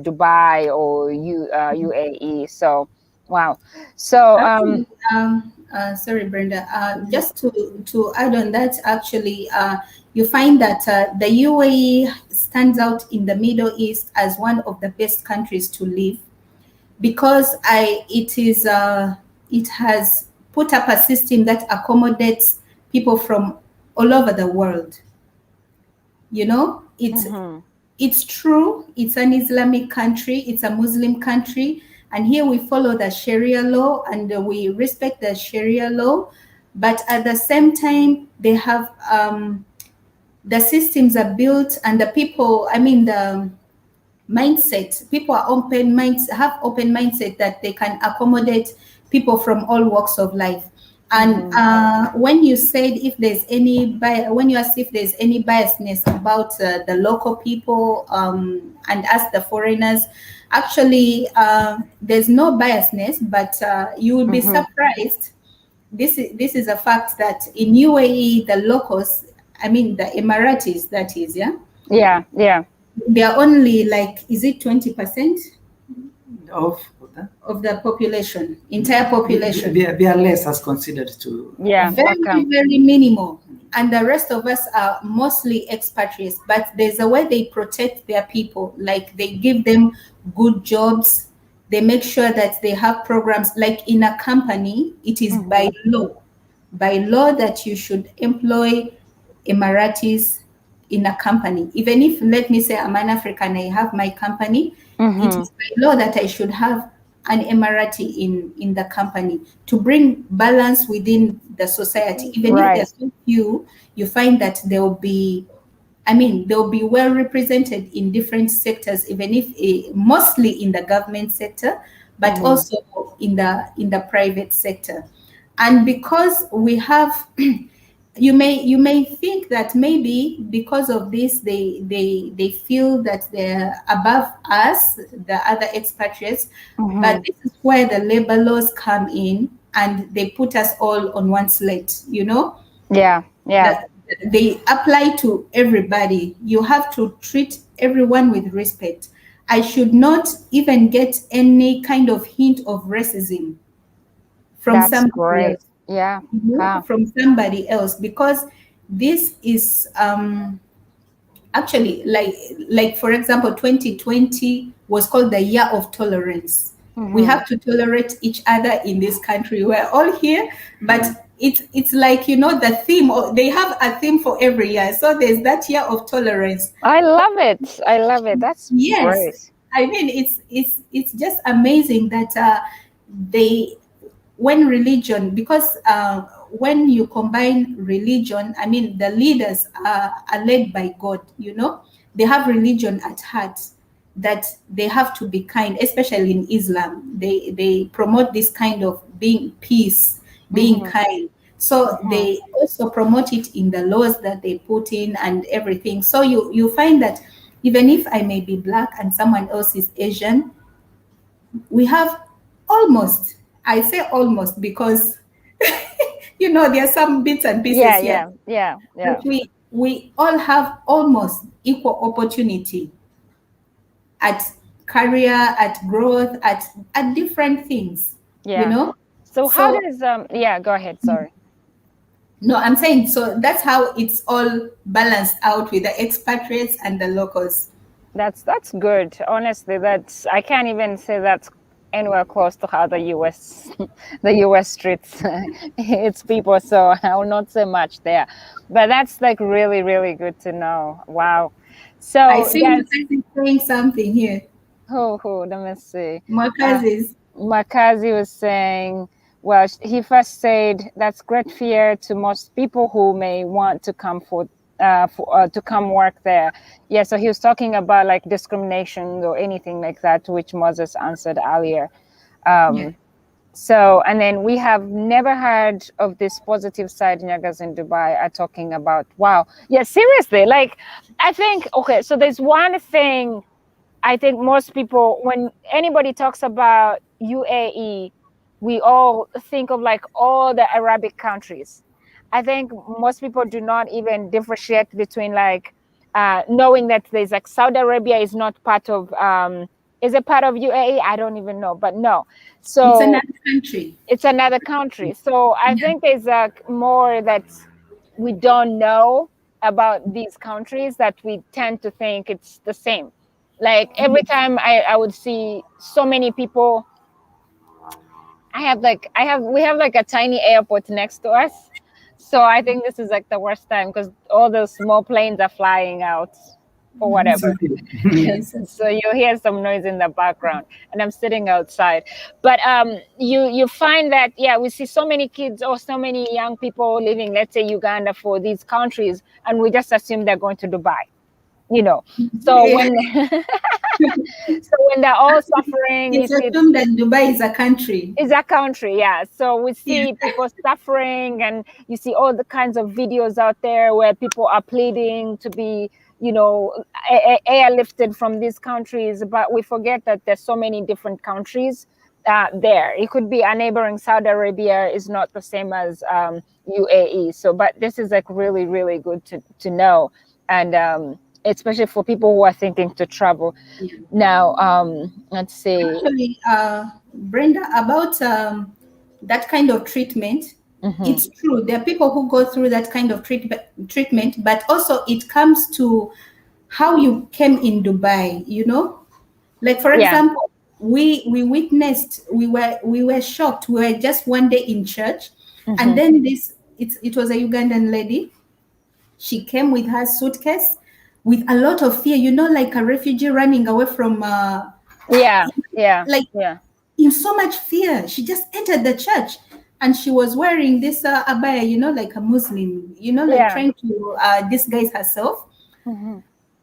Dubai or UAE. So wow. So Actually, sorry, Brenda. Just to add on that, actually, you find that the UAE stands out in the Middle East as one of the best countries to live, because it has put up a system that accommodates people from all over the world. It's mhm, it's true, it's an Islamic country, it's a Muslim country, and here we follow the Sharia law, and we respect the Sharia law. But at the same time, they have the systems are built, and the people, I mean, the mindset, people are open minds, have open mindset that they can accommodate people from all walks of life. And mhm, when you said if there's any when you asked if there's any biasness about the local people, and us the foreigners, actually there's no biasness, but you would be mhm. surprised. This is a fact that in UAE the locals, I mean the Emiratis, that is, yeah, Yeah, yeah, they are only like, is it 20% Of of the population, entire population? they are less as considered to. yeah. Okay. Very, very minimal. And the rest of us are mostly expatriates, but there's a way they protect their people. Like they give them good jobs. They make sure that they have programs. Like in a company, it is by law that you should employ Emiratis in a company. Even if, let me say, I'm an African, I have my company, it Mhm. is by law that I should have an Emirati in the company to bring balance within the society. Even if Right. there's so few, you find that there will be, I mean, they'll be well represented in different sectors, even if mostly in the government sector, but Mhm. also in the private sector. And because we have, you may think that maybe because of this, they feel that they're above us, the other expatriates. But Mhm. this is where the labor laws come in, and they put us all on one slate. Yeah, yeah. That they apply to everybody. You have to treat everyone with respect. I should not even get any kind of hint of racism from That's somebody great. else. Yeah. Wow. From somebody else, because this is actually, like for example, 2020 was called the year of tolerance. We Mhm. have to tolerate each other in this country. We're all here, but it's like, the theme, or they have a theme for every year. So there's that year of tolerance. I love it. I love it. That's Yes, great. I mean, it's just amazing that they when religion, because when you combine religion, I mean, the leaders are led by God. They have religion at heart, that they have to be kind, especially in Islam. They promote this kind of being peace, being Mhm. kind. So Mhm. they also promote it in the laws that they put in and everything. So you find that even if I may be black and someone else is Asian, we have almost. I say almost because there are some bits and pieces here. Yeah. But we all have almost equal opportunity at career, at growth, at different things. Yeah. So how does go ahead, sorry. No, I'm saying, so that's how it's all balanced out with the expatriates and the locals. That's good. Honestly, I can't even say that's anywhere close to how the US the US treats its people. So I will not say much there. But that's like really, really good to know. Wow. So I see you saying something here. Who? Let me see. Makazi was saying, well, he first said that's great fear to most people who may want to come to come work there. Yeah, so he was talking about like discrimination or anything like that, which Moses answered earlier. So, and then we have never heard of this positive side niggas in Dubai are talking about. Wow. Yeah, seriously. Like, I think, okay, so there's one thing I think most people, when anybody talks about UAE, we all think of like all the Arabic countries. I think most people do not even differentiate between like knowing that there's like Saudi Arabia is not part of, is it part of UAE? I don't even know, but no. So it's another country. It's another country. So I think there's more that we don't know about these countries that we tend to think it's the same. Like every time I would see so many people, we have like a tiny airport next to us. So I think this is like the worst time because all those small planes are flying out or whatever. So you hear some noise in the background and I'm sitting outside. But you find that, we see so many kids or so many young people living, let's say Uganda, for these countries, and we just assume they're going to Dubai. So when they're all suffering, it's assumed that Dubai is a country. It's a country, yeah. So we see people suffering, and you see all the kinds of videos out there where people are pleading to be, airlifted from these countries. But we forget that there's so many different countries there. It could be a neighboring Saudi Arabia is not the same as UAE. So, but this is like really, really good to know, and especially for people who are thinking to travel. Now, let's see. Actually, Brenda, about that kind of treatment, it's true. There are people who go through that kind of treatment, but also it comes to how you came in Dubai. Like for example, we witnessed. We were shocked. We were just one day in church, and then it was a Ugandan lady. She came with her suitcase, with a lot of fear, like a refugee running away from in so much fear. She just entered the church and she was wearing this abaya, like a Muslim, trying to disguise herself.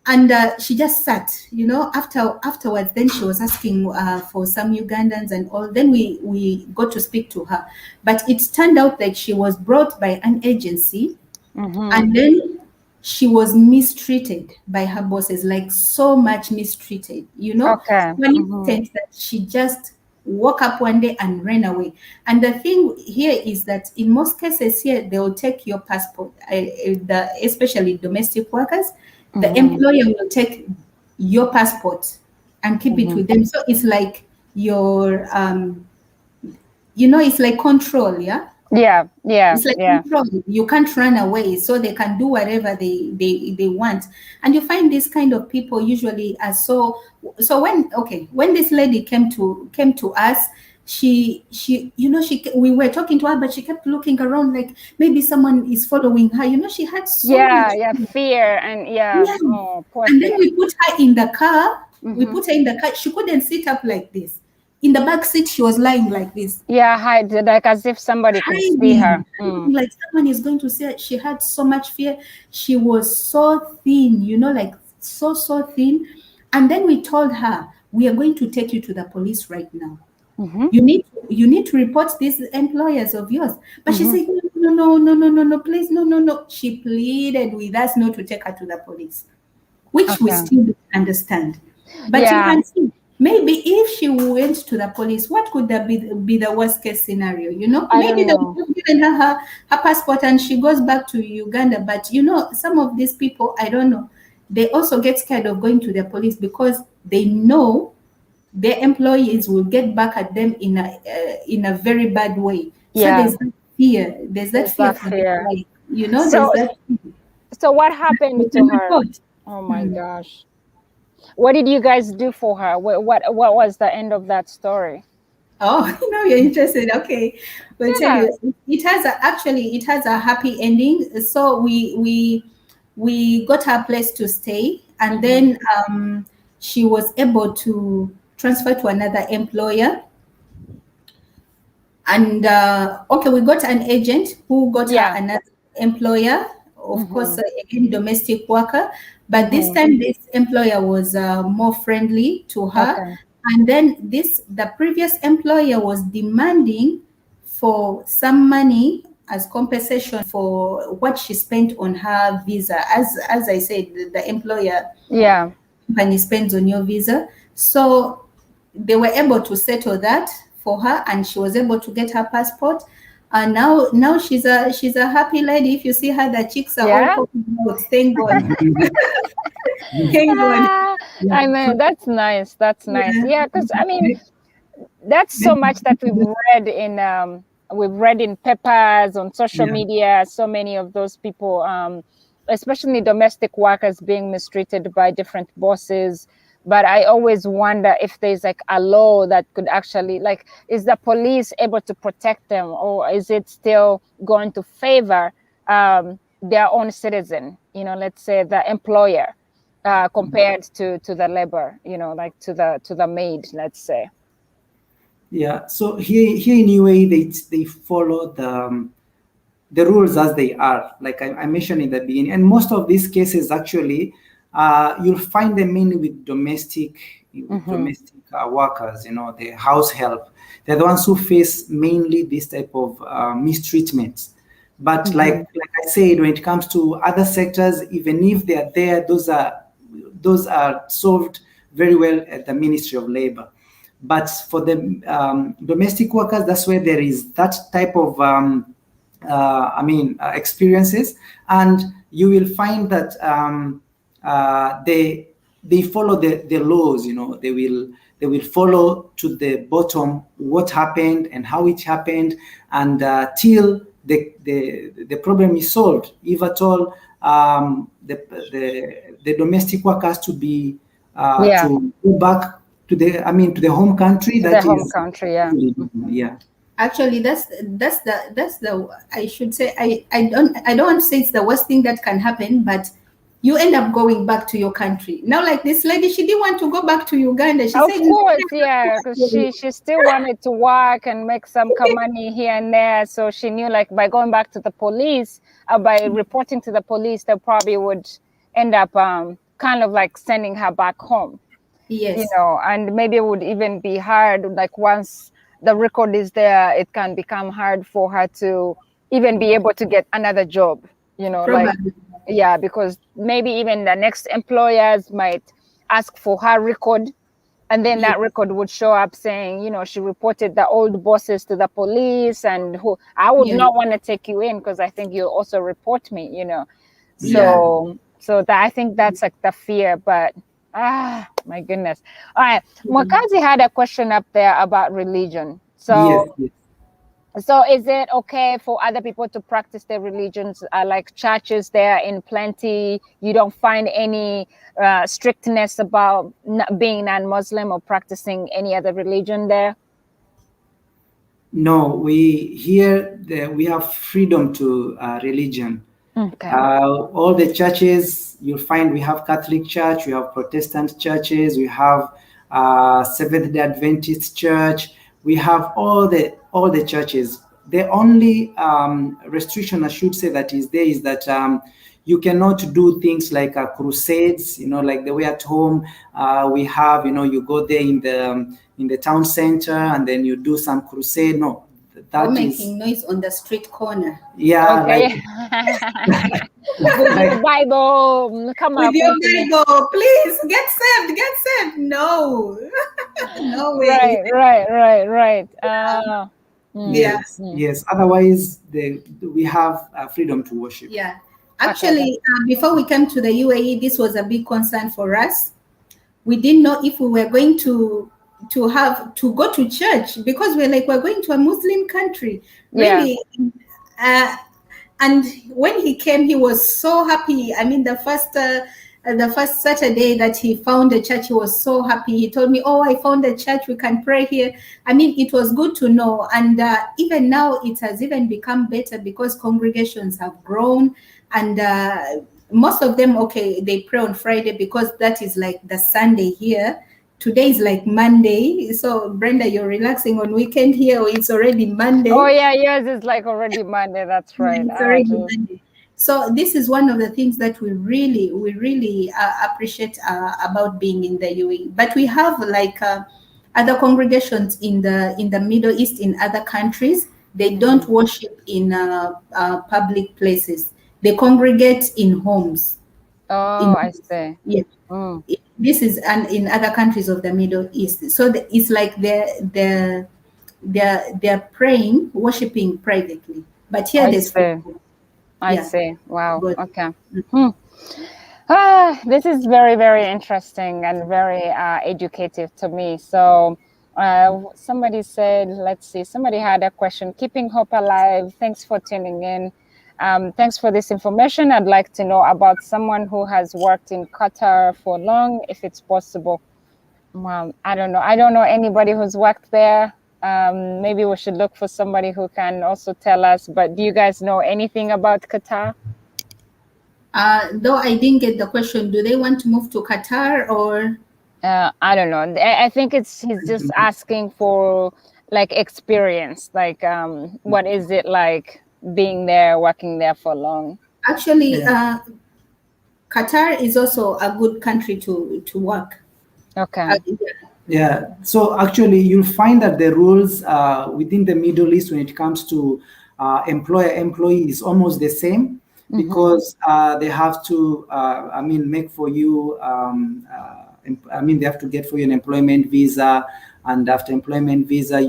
And she just sat, afterwards. Then she was asking for some Ugandans and all. Then we got to speak to her, but it turned out that she was brought by an agency, and then she was mistreated by her bosses, like so much mistreated, one instance that she just woke up one day and ran away. And the thing here is that in most cases here, they will take your passport, especially domestic workers. The employer will take your passport and keep it with them. So it's like your, it's like control, yeah? It's like control. You can't run away, so they can do whatever they want. And you find this kind of people usually are so when this lady came to us, she we were talking to her, but she kept looking around like maybe someone is following her. She had so much fear and Oh, and then we put her in the car. She couldn't sit up like this. In the back seat, she was lying like this. Hide, like as if somebody could see her. Like someone is going to see her. She had so much fear. She was so thin, like so thin. And then we told her, we are going to take you to the police right now. You need to report these employers of yours. But she said, no, please, no. She pleaded with us not to take her to the police, which we still don't understand. But you can see, maybe if she went to the police, what could that be the worst case scenario? I Maybe don't they would know. have given her passport and she goes back to Uganda. But some of these people, I don't know, they also get scared of going to the police because they know their employees will get back at them in a very bad way. So Yeah, there's that fear. There's that there's fear that for their fear. life. So There's that fear. so what They happened to cannot her? vote. Oh my Hmm. gosh. What did you guys do for her? What was the end of that story? Oh, you're interested. Okay, we'll tell Yeah. you. It has a happy ending. So we got her place to stay, and Hmm. then she was able to transfer to another employer. And okay, we got an agent who got her Yeah. another employer, of course, Hmm. again, domestic worker. But this Hmm. time, this employer was more friendly to her. Okay. And then the previous employer was demanding for some money as compensation for what she spent on her visa. As I said, the employer Yeah. company spends on your visa. So they were able to settle that for her, and she was able to get her passport. And now she's a happy lady. If you see her, the cheeks are all Yeah. popping out. Thank God. Thank God. Ah, Yeah. I So mean, that's nice. That's nice. Yeah. Yeah, because I mean, may- that's so maybe much that we've read in papers on social yeah. media. So many of those people, especially domestic workers, being mistreated by different bosses. But I always wonder if there's like a law that could actually, like, is the police able to protect them, or is it still going to favor their own citizen? Let's say the employer, compared to the labor. Like to the maid, let's say. Yeah. So here in UAE, they follow the rules as they are, like I mentioned in the beginning. And most of these cases, actually, you'll find them mainly with Mm-hmm. domestic workers. The house help. They're the ones who face mainly this type of mistreatments. But Mm-hmm. like I said, when it comes to other sectors, even if they are there, those are solved very well at the Ministry of Labor. But for the domestic workers, that's where there is that type of experiences, and you will find that they follow the laws. They will follow to the bottom what happened and how it happened, and till the problem is solved. If at all, the domestic workers to be Yeah, to go back to the home country. to the That home is country. Yeah. yeah. Actually, that's the I should say, I don't want to say it's the worst thing that can happen, but you end up going back to your country. Now, like this lady, she didn't want to go back to Uganda. She said, Of course, yeah, because she still wanted to work and make some money here and there. So she knew, like, by going back to the police, by reporting to the police, they probably would end up kind of like sending her back home. yes, And maybe it would even be hard, like, once the record is there, it can become hard for her to even be able to get another job, like, probably. yeah, because maybe even the next employers might ask for her record, and then Yes, that record would show up saying, she reported the old bosses to the police, and who I would yes, not want to take you in because I think you also report me. yeah. Yeah. So that, I think that's like the fear. But my goodness. All right, Mwakazi had a question up there about religion. Yes. So Yes. is it okay for other people to practice their religions, like churches there in plenty? You don't find any strictness about being non-Muslim or practicing any other religion there? No, we have freedom to religion. Okay. All the churches you'll find, we have Catholic Church, we have Protestant churches, we have Seventh Day Adventist Church, we have all the churches. The only restriction, I should say, that is there is that you cannot do things like crusades, like the way at home we have, you go there in the town center and then you do some crusade. No, Or that is, making noise on the street corner. yeah, Okay. With your like Bible, come With up your with me. Bible, please get saved, get saved. No. No way. Right. Yeah. Yes, yes. Otherwise, we have freedom to worship. Yeah. Okay. Actually, before we came to the UAE, this was a big concern for us. We didn't know if we were going to have to go to church, because we're going to a Muslim country. Yeah. Really. Uh, and when he came, he was so happy. I mean, the first Saturday that he found a church, he was so happy. He told me, "Oh, I found a church. We can pray here." I mean, it was good to know. And even now, it has even become better because congregations have grown, and most of them, okay, they pray on Friday because that is like the Sunday here. Today is like Monday. So Brenda, you're relaxing on weekend here, or it's already Monday. Oh yeah, yours is like already Monday. That's right. It's already Monday. So this is one of the things that we really appreciate about being in the UAE. But we have like other congregations in the Middle East, in other countries. They don't worship in public places. They congregate in homes. Oh, In I see. Yeah, this is, and in other countries of the Middle East. So it's like they're praying, worshiping privately. But here I there's see. freedom. I Yeah, see. Wow. good. Okay. Hmm. This is very, very interesting and very educative to me. So, somebody said, let's see, somebody had a question. Keeping hope alive. Thanks for tuning in. Thanks for this information. I'd like to know about someone who has worked in Qatar for long, if it's possible. Well, I don't know. I don't know anybody who's worked there. Maybe we should look for somebody who can also tell us. But do you guys know anything about Qatar? Though I didn't get the question, do they want to move to Qatar or? I don't know. I think he's just asking for like experience. Like, what is it like being there, working there for long? Actually, Yeah. Qatar is also a good country to work. Okay. Yeah, so actually, you'll find that the rules within the Middle East when it comes to employee is almost the same, because they have to, I mean, make for you, I mean, they have to get for you an employment visa, and after employment visa,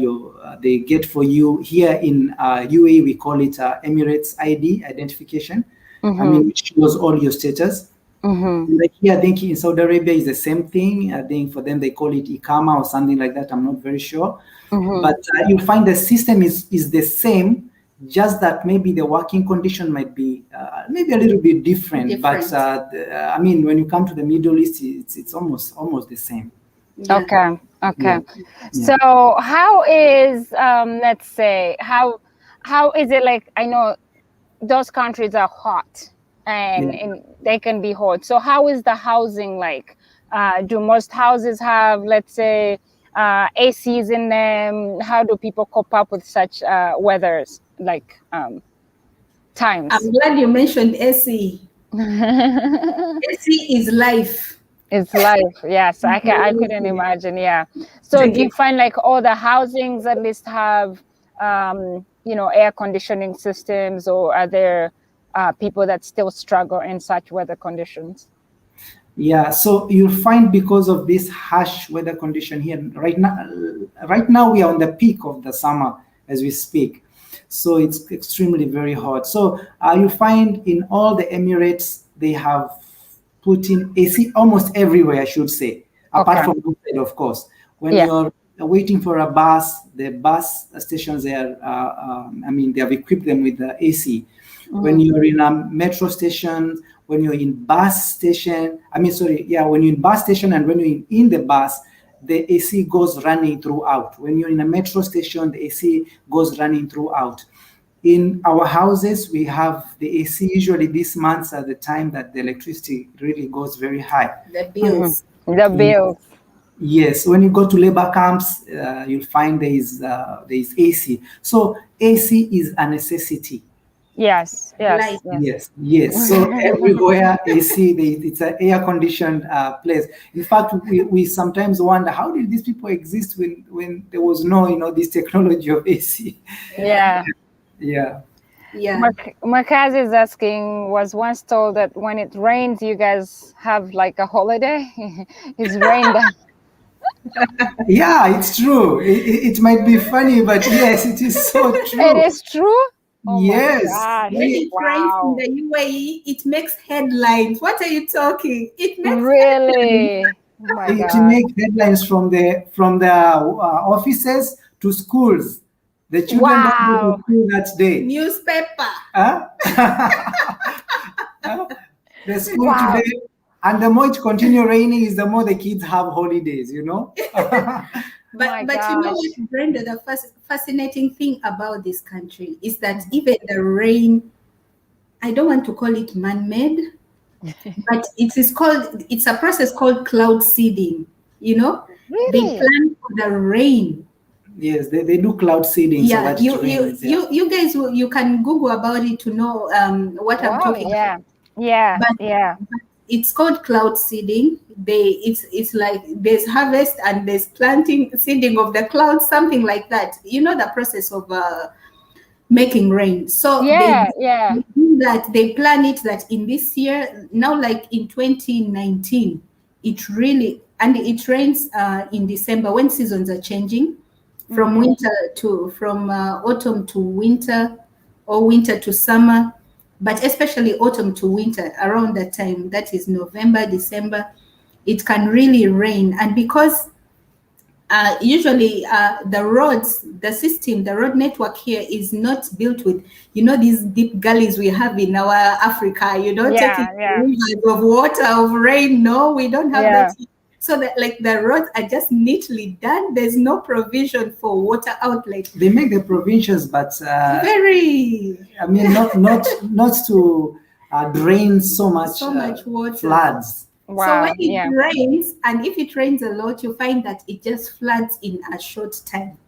they get for you here in UAE, we call it Emirates ID identification. I mean, which shows all your status. Like here, I think in Saudi Arabia is the same thing. I think for them they call it ikama or something like that. I'm not very sure, but you'll find the system is the same, just that maybe the working condition might be maybe a little bit different. But I mean, when you come to the Middle East, it's almost the same. Yeah. Okay. Yeah. So how is let's say how is it like? I know those countries are hot and they can be hot. So how is the housing like? Do most houses have, let's say, ACs in them? How do people cope up with such weathers like times? I'm glad you mentioned AC. AC is life. It's life. Yes, I couldn't imagine. Yeah. So do you find like all the housings at least have air conditioning systems, or are there people that still struggle in such weather conditions? Yeah, so you'll find because of this harsh weather condition here right now we are on the peak of the summer as we speak. So it's extremely very hot. So you find in all the Emirates they have put in AC almost everywhere, I should say, apart from outside, of course. When you're waiting for a bus, the bus stations they are, I mean, they have equipped them with the AC. When you're in a metro station, when you're in bus station, when you're in bus station and when you're in the bus, the AC goes running throughout. When you're in a metro station, the AC goes running throughout. In our houses, we have the AC. Usually these months are the time that the electricity really goes very high. The bills. The bills. Yes, when you go to labor camps, you'll find there is AC. So AC is a necessity. Yes. Yes. So everywhere AC, it's an air-conditioned place. In fact, we sometimes wonder how did these people exist when there was no, this technology of AC. Yeah. Yeah. Markaz is asking, was once told that when it rains, you guys have like a holiday. It's rained. Yeah, it's true. It might be funny, but yes, it is so true. It is true. Oh my Yes. gosh! When it rains in Wow. the UAE, it makes headlines. What are you talking? It makes headlines. Really? Oh my It gosh! makes headlines from the offices to schools. The children don't go to Wow. school that day. Newspaper. Huh? The school Wow. today, and the more it continue raining, is the more the kids have holidays. You know. My But you know gosh. what, Brenda, the first fascinating thing about this country is that even the rain, I don't want to call it man-made, but it's a process called cloud seeding. You know, they Really? plan for the rain. Yes, they do cloud seeding so Yeah, that it rains. Yeah. you guys you can Google about it to know what I'm Wow. talking about. Yeah. Yeah. But Yeah. it's called cloud seeding. It's like there's harvest and there's planting, seeding of the clouds, something like that. You know the process of making rain. So Yeah. Yeah. they do that. They plan it that in this year now, like in 2019, it really and it rains in December when seasons are changing from Mhm. winter to from autumn to winter or winter to summer, but especially autumn to winter around that time, that is November, December, it can really rain. And because usually the roads, the system, the road network here is not built with, you know, these deep gullies we have in our Africa, you know, taking Yeah. Yeah. rivers of water, of rain. No, we don't have Yeah. that here. So that like the roads are just neatly done. There's no provision for water outlet. They make the provisions, but Very I mean, not to drain so much water. floods. So when Wow. it Yeah. rains, and if it rains a lot, you find that it just floods in a short time.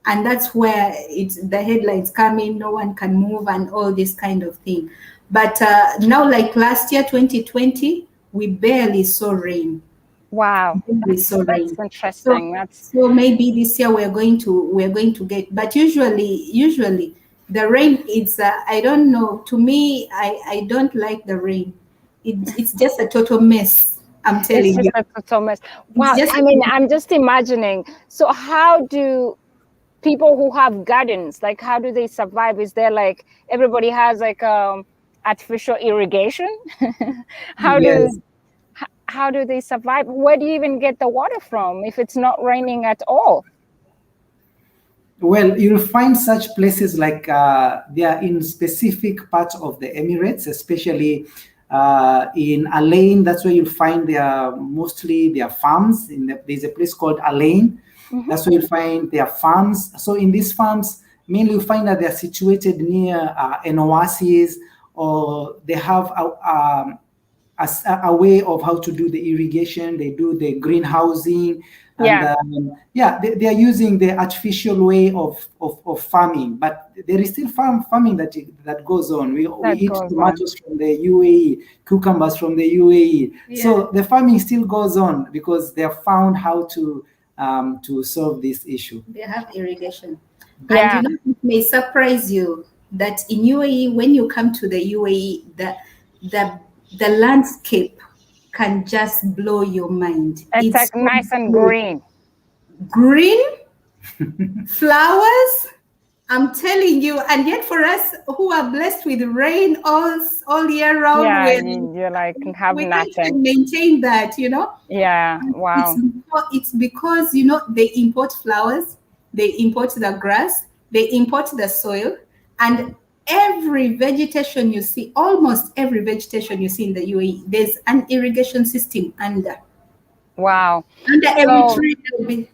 And that's where it's the headlines come in, no one can move and all this kind of thing. But now, like last year, 2020, we barely saw rain. Wow. Barely saw That's rain. interesting. That's So maybe this year we're going to get, but usually the rain is I don't know. To me, I don't like the rain. It's just a total mess. I'm it's telling just you. a total mess. It's Wow. just I mean, I'm just imagining. So how do people who have gardens, like how do they survive? Is there like everybody has like artificial irrigation? how Yes. do how do they survive? Where do you even get the water from if it's not raining at all? Well, you'll find such places like they are in specific parts of the Emirates, especially in Alain. That's where you'll find mostly their farms. There's a place called Alain. Mhm. That's where you'll find their farms. So in these farms, mainly you find that they're situated near an oasis, or they have a way of how to do the irrigation. They do the greenhousing, and Yeah, yeah, they are using the artificial way of farming, but there is still farming that goes on. We that eat goes on. tomatoes from the UAE, cucumbers from the UAE. Yeah. So the farming still goes on because they have found how to solve this issue. they have irrigation. And Yeah, you know, it may surprise you that in UAE, when you come to the UAE, the the landscape can just blow your mind. it's It's like so nice and good. green. Green flowers. I'm telling you, and yet for us who are blessed with rain all year round, Yeah, you like have we can't nothing. even maintain that, you know. Yeah, wow. It's because you know they import flowers, they import the grass, they import the soil, and every vegetation you see, almost every vegetation you see in the UAE, there's an irrigation system Wow. under every So tree. There'll be,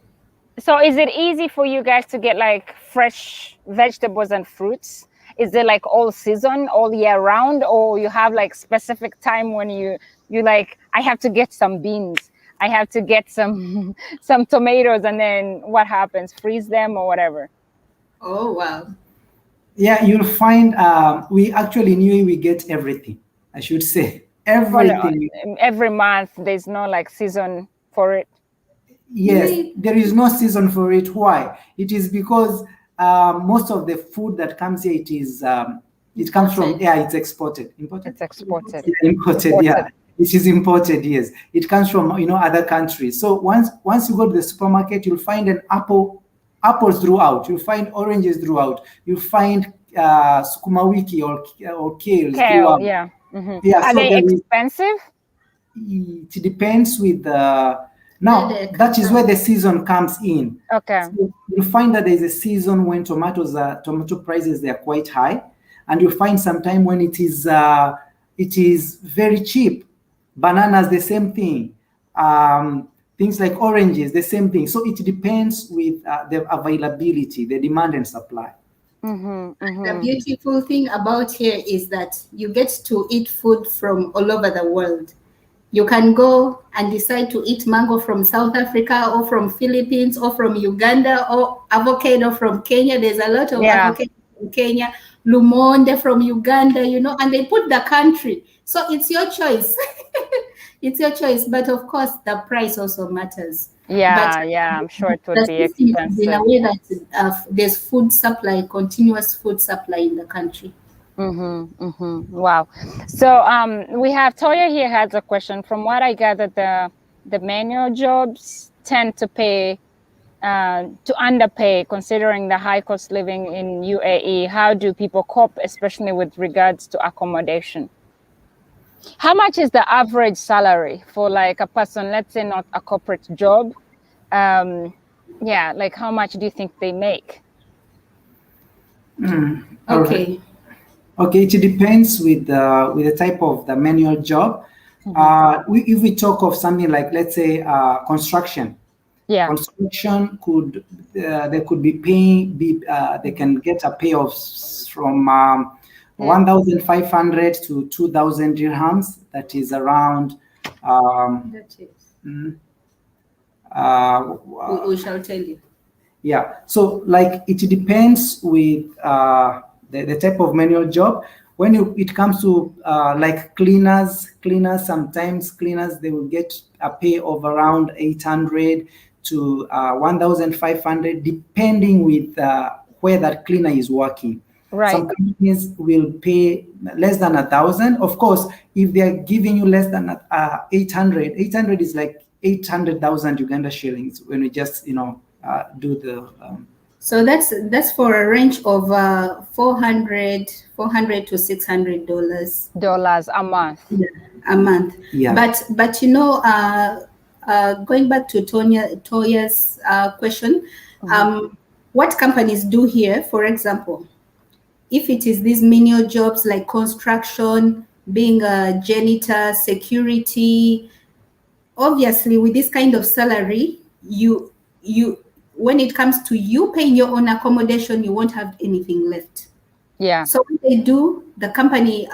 so is it easy for you guys to get like fresh vegetables and fruits? Is it like all season, all year round, or you have like specific time when you like I have to get some beans, I have to get some some tomatoes, and then what happens? Freeze them or whatever. oh wow, Yeah, you'll find we actually knew we get everything. I should say Oh no, everything. every month there's no like season for it. Yes, there is no season for it. Why? It is because most of the food that comes here, it comes from, yeah, it's exported. Imported? It's exported. Yeah, imported, yeah. It is imported, yes. It comes from other countries. So once you go to the supermarket, you'll find apples throughout. You'll find oranges throughout. You'll find sukuma wiki or kales Kale, throughout. yeah. Yeah. Are So they expensive? it depends with the. Now Where they that is come where the season comes in. Okay. So you'll find that there's a season when tomato prices they are quite high, and you'll find some time when it is very cheap. Bananas, the same thing. Things like oranges, the same thing. So it depends with the availability, the demand and supply. The beautiful thing about here is that you get to eat food from all over the world. You can go and decide to eat mango from South Africa or from Philippines or from Uganda or avocado from Kenya. There's a lot of avocado from Kenya, Lumonde from Uganda, and they put the country. So it's your choice. It's your choice. But of course, the price also matters. Yeah, I'm sure it would be system is in expensive. a way that there's food supply, continuous food supply in the country. Wow. So we have Toya here has a question. From what I gather, the manual jobs tend to pay to underpay considering the high cost living in UAE. How do people cope, especially with regards to accommodation? How much is the average salary for like a person, let's say not a corporate job? Like how much do you think they make? Okay. Okay, it depends with the type of the manual job. If we talk of something like, let's say, construction. Yeah. Construction they could be paying. They can get a pay of from 1,500 to 2,000 dirhams. That is around. We shall tell you. Yeah. So like it depends with the type of manual job. When it comes to like cleaners, sometimes cleaners they will get a pay of around 800 to 1,500, depending with where that cleaner is working. Right. Some companies will pay less than 1,000. Of course, if they are giving you less than 800 is like 800,000 Uganda shillings when we just do the. So that's for a range of $400 to $600 a month. Yeah, a month. Yeah. But going back to Toya's question, what companies do here, for example, if it is these menial jobs like construction, being a janitor, security, obviously with this kind of salary, you when it comes to you paying your own accommodation, you won't have anything left. Yeah. So what they do, the company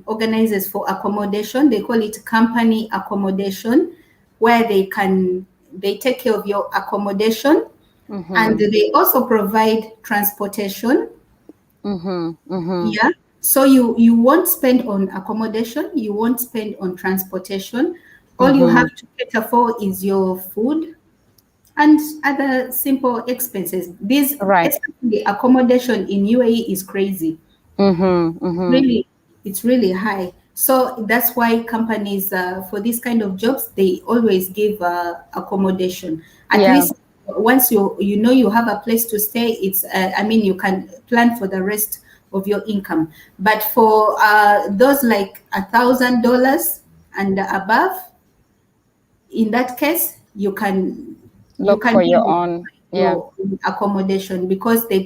organizes for accommodation. They call it company accommodation, where they take care of your accommodation, and they also provide transportation. Yeah. So you won't spend on accommodation. You won't spend on transportation. All you have to cater for is your food and other simple expenses. Especially accommodation in UAE is crazy. Really, it's really high. So that's why companies for this kind of jobs, they always give accommodation. At least once you have a place to stay, it's you can plan for the rest of your income. But for those like $1,000 and above, in that case, you can look for your own accommodation, because they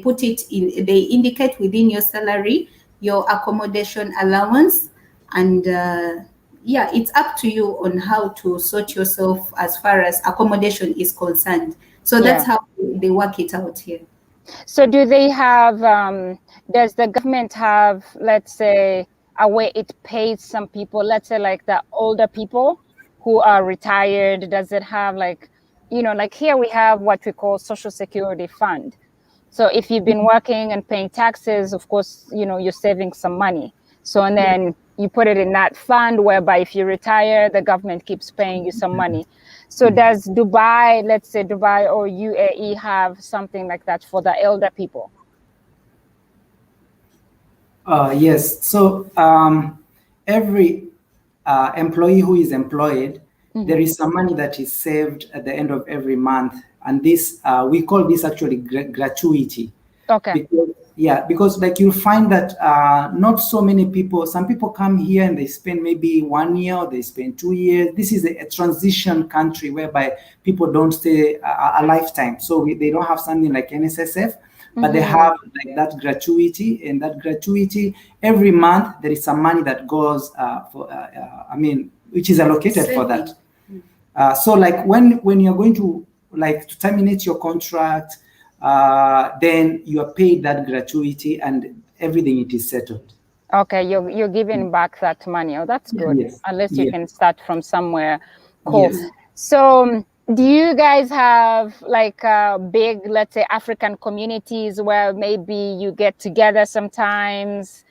indicate within your salary your accommodation allowance, and it's up to you on how to sort yourself as far as accommodation is concerned. So that's how they work it out here. So do they have does the government have, let's say, a way it pays some people, let's say like the older people who are retired? Does it have like here we have what we call social security fund. So if you've been working and paying taxes, of course, you're saving some money. So, and then you put it in that fund whereby if you retire, the government keeps paying you some money. So does Dubai, let's say Dubai or UAE, have something like that for the elder people? Yes. So every employee who is employed, there is some money that is saved at the end of every month, and this we call this actually gratuity. Okay. Because like you'll find that not so many people, some people come here and they spend maybe 1 year, or they spend 2 years. This is a transition country whereby people don't stay a lifetime. So they don't have something like NSSF, but they have like that gratuity, and that gratuity every month there is some money that goes which is allocated for that. So like when you're going to terminate your contract, then you are paid that gratuity and everything, it is settled. Okay, you're giving back that money. Oh, that's good. Yes. Unless you can start from somewhere. Cool. Yes. So do you guys have like big, let's say, African communities where maybe you get together sometimes,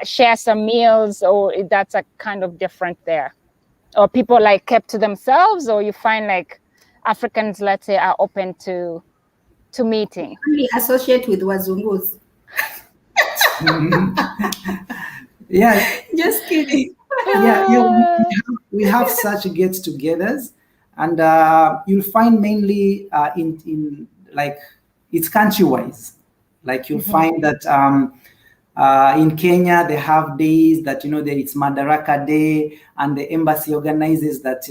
share some meals, or that's a kind of different there? Or people like kept to themselves, or you find like Africans, let's say, are open to meeting? Only associate with Wazungus. Yeah. Just kidding. We have such get-togethers, and you'll find mainly in like it's country-wise. Like you'll find that in Kenya they have days that it's Madaraka Day, and the embassy organizes that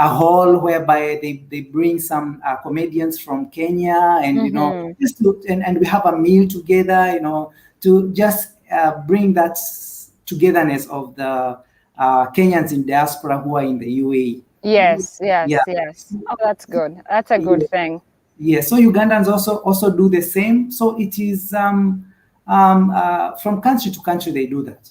a hall whereby they bring some comedians from Kenya, and just and we have a meal together, to just bring that togetherness of the Kenyans in diaspora who are in the UAE. Yes. Oh, that's good. That's a good thing. Yeah. So Ugandans also do the same. So it is from country to country they do that.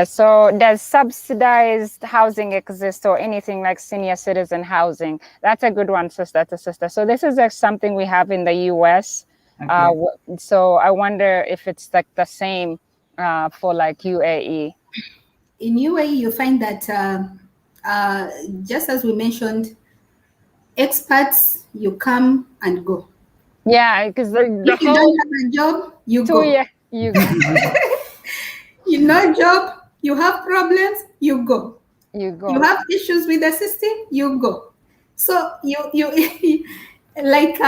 So does subsidized housing exist, or anything like senior citizen housing? That's a good one, sister to sister. So this is something we have in the US. So I wonder if it's like the same for like UAE. In UAE, you find that just as we mentioned, expats, you come and go. Yeah, because if you don't have a job, you go. You go. You no job, you have problems, you go. You go. You have issues with the system, you go. So you like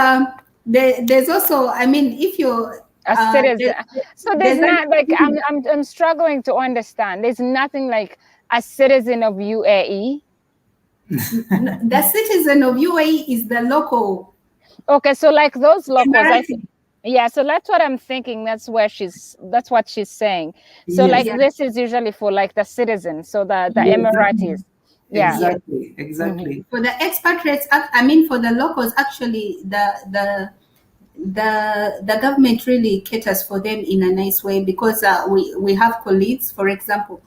there's also, I mean, if you're a citizen, so there's not like I'm struggling to understand. There's nothing like a citizen of UAE. The citizen of UAE is the local. Okay, so like those locals, so that's what I'm thinking. That's what she's saying. So this is usually for like the citizens, so the Emiratis. Yeah, exactly. For the expatriates, I mean, for the locals, actually, the government really caters for them in a nice way, because we have colleagues, for example.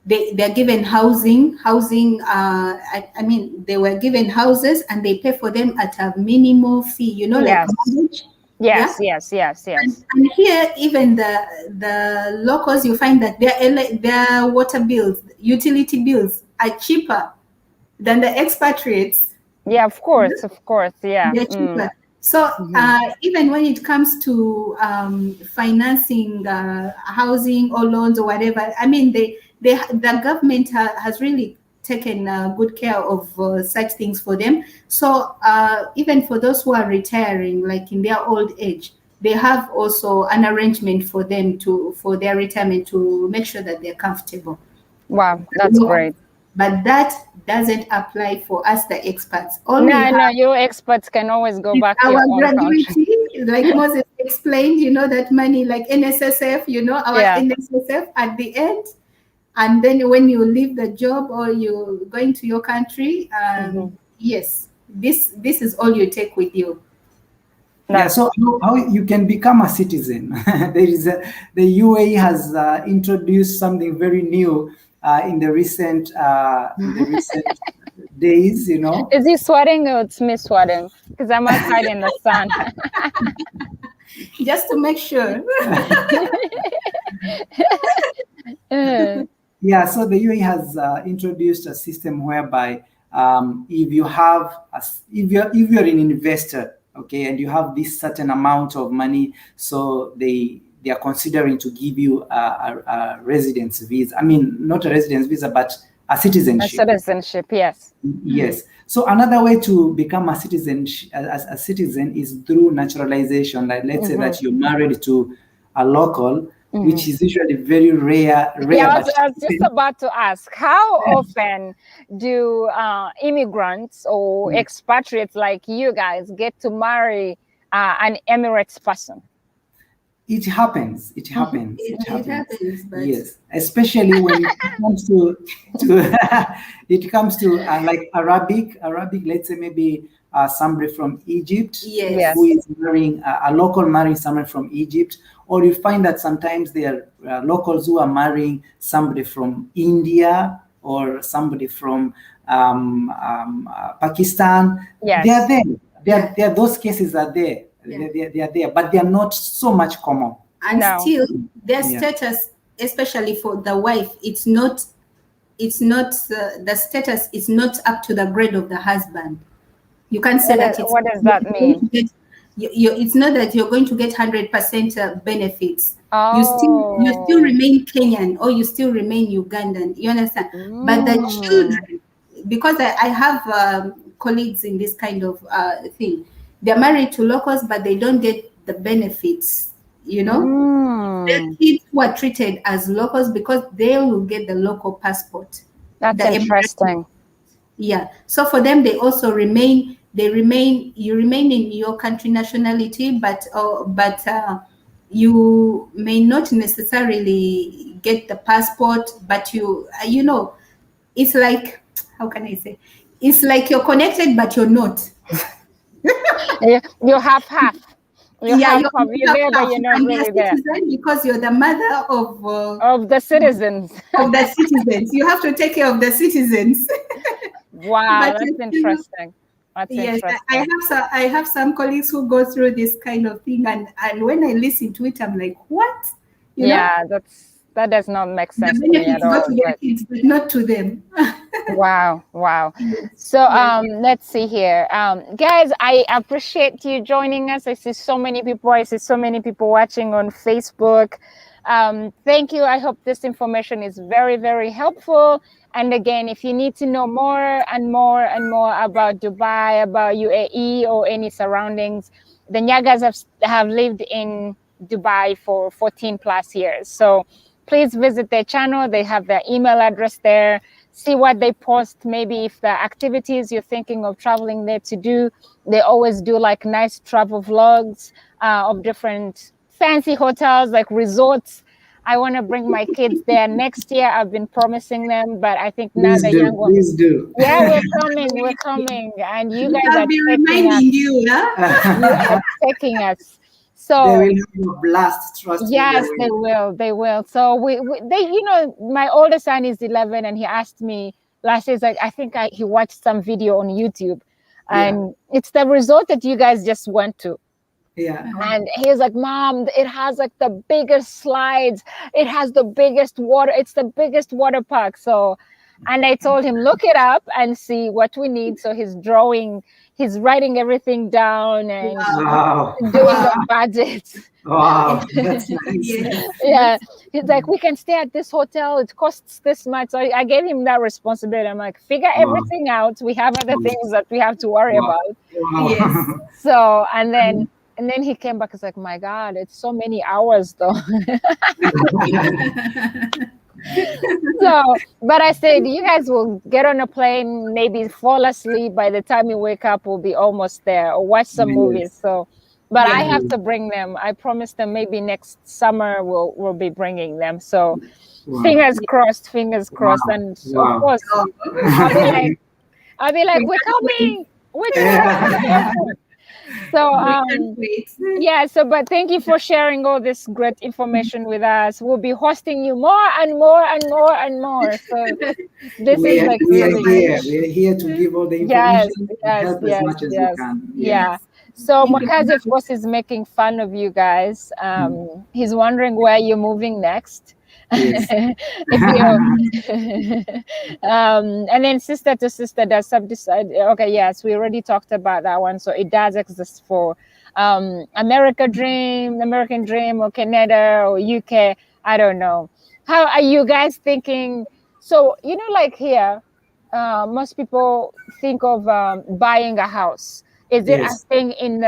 They're given housing. I mean, they were given houses, and they pay for them at a minimal fee. Like mortgage. Yes. And here, even the locals, you find that their water bills, utility bills, are cheaper than the expatriates. Yeah, of course. Yeah, they're cheaper. So even when it comes to financing housing or loans or whatever, I mean, the government has really taken good care of such things for them. So even for those who are retiring, like in their old age, they have also an arrangement for them for their retirement, to make sure that they're comfortable. Wow, that's great. But that doesn't apply for us, the expats. No, your expats can always go back to our your own gratuity, country. like Moses explained, that money like NSSF, our NSSF at the end. And then when you leave the job or you're going to your country, yes, this is all you take with you. Yeah, so how you can become a citizen? The UAE has introduced something very new in the recent days. Is he sweating, or it's me sweating? Because I'm outside in the sun. Just to make sure. Yeah, so the UAE has introduced a system whereby if you're an investor, okay, and you have this certain amount of money, so they they are considering to give you a residence visa. I mean, not a residence visa, but a citizenship. A citizenship, yes. Yes. So another way to become a citizen is through naturalization. Like, let's say that you're married to a local, which is usually very rare. Yeah, I was just about to ask, how often do immigrants or expatriates like you guys get to marry an Emirates person? It happens. It happens. It happens, but yes, especially when it comes to it comes to like Arabic. Let's say maybe somebody from Egypt, yes, who is marrying a local, marrying someone from Egypt, or you find that sometimes there are locals who are marrying somebody from India or somebody from Pakistan. Yes. They are there. Those cases are there. They are there, but they are not so much common. And still, their status, especially for the wife, it's not the status is not up to the grade of the husband. You can't say that. What does that mean? It's not that you're going to get 100% benefits. Oh. You still remain Kenyan, or you still remain Ugandan. You understand? But the children, because I have colleagues in this kind of thing, they're married to locals, but they don't get the benefits. You know, the kids who are treated as locals because they will get the local passport. That's interesting. Yeah. So for them, they also remain. You remain in your country nationality, but you may not necessarily get the passport. But you know, it's like, how can I say? It's like you're connected, but you're not. You have half. You're there, but you're not really there. Because you're the mother of the citizens. Of the citizens. You have to take care of the citizens. Wow, that's interesting. Yes, I have some colleagues who go through this kind of thing, and when I listen to it, I'm like, what? You know? That does not make sense the to me at all. To their kids, but not to them. Wow. So let's see here. Guys, I appreciate you joining us. I see so many people watching on Facebook. Thank you. I hope this information is very, very helpful. And again, if you need to know more and more and more about Dubai, about UAE or any surroundings, the Nyagas have lived in Dubai for 14 plus years. So please visit their channel. They have their email address there. See what they post. Maybe if the activities you're thinking of traveling there to do, they always do like nice travel vlogs of different fancy hotels, like resorts. I want to bring my kids there next year. I've been promising them, but I think now the young ones. Please do. Yeah, we're coming. And you guys are reminding us. You are taking us. So they will have a blast, trust me. Yes, they will. So they, you know, my older son is 11, and he asked me last year, like, I think he watched some video on YouTube, and it's the resort that you guys just went to. Yeah. And he's like, Mom, it has like the biggest slides. It has the biggest water. It's the biggest water park. So, and I told him, look it up and see what we need. So he's writing everything down and doing the budget. Wow, that's nice. Yeah. He's like, we can stay at this hotel. It costs this much. So I gave him that responsibility. I'm like, figure everything out. We have other things that we have to worry about. Wow. Yes. So, and then he came back. He's like, my God, it's so many hours though. So, but I said, you guys will get on a plane, maybe fall asleep. By the time you wake up, we'll be almost there, or watch some movies. So, but I have to bring them. I promised them maybe next summer we'll be bringing them. So, fingers crossed. And of course, I'll be like, we're coming. So but thank you for sharing all this great information with us. We'll be hosting you more and more and more and more. So we are here to give all the information. Help as much as we can. Yeah. So Mwakazi, of course, is making fun of you guys. He's wondering where you're moving next. Yes. And then sister to sister does subdecide. Okay, yes, we already talked about that one. So it does exist for American dream, or Canada or UK. I don't know. How are you guys thinking? So, like here, most people think of buying a house. Is it a Yes. thing in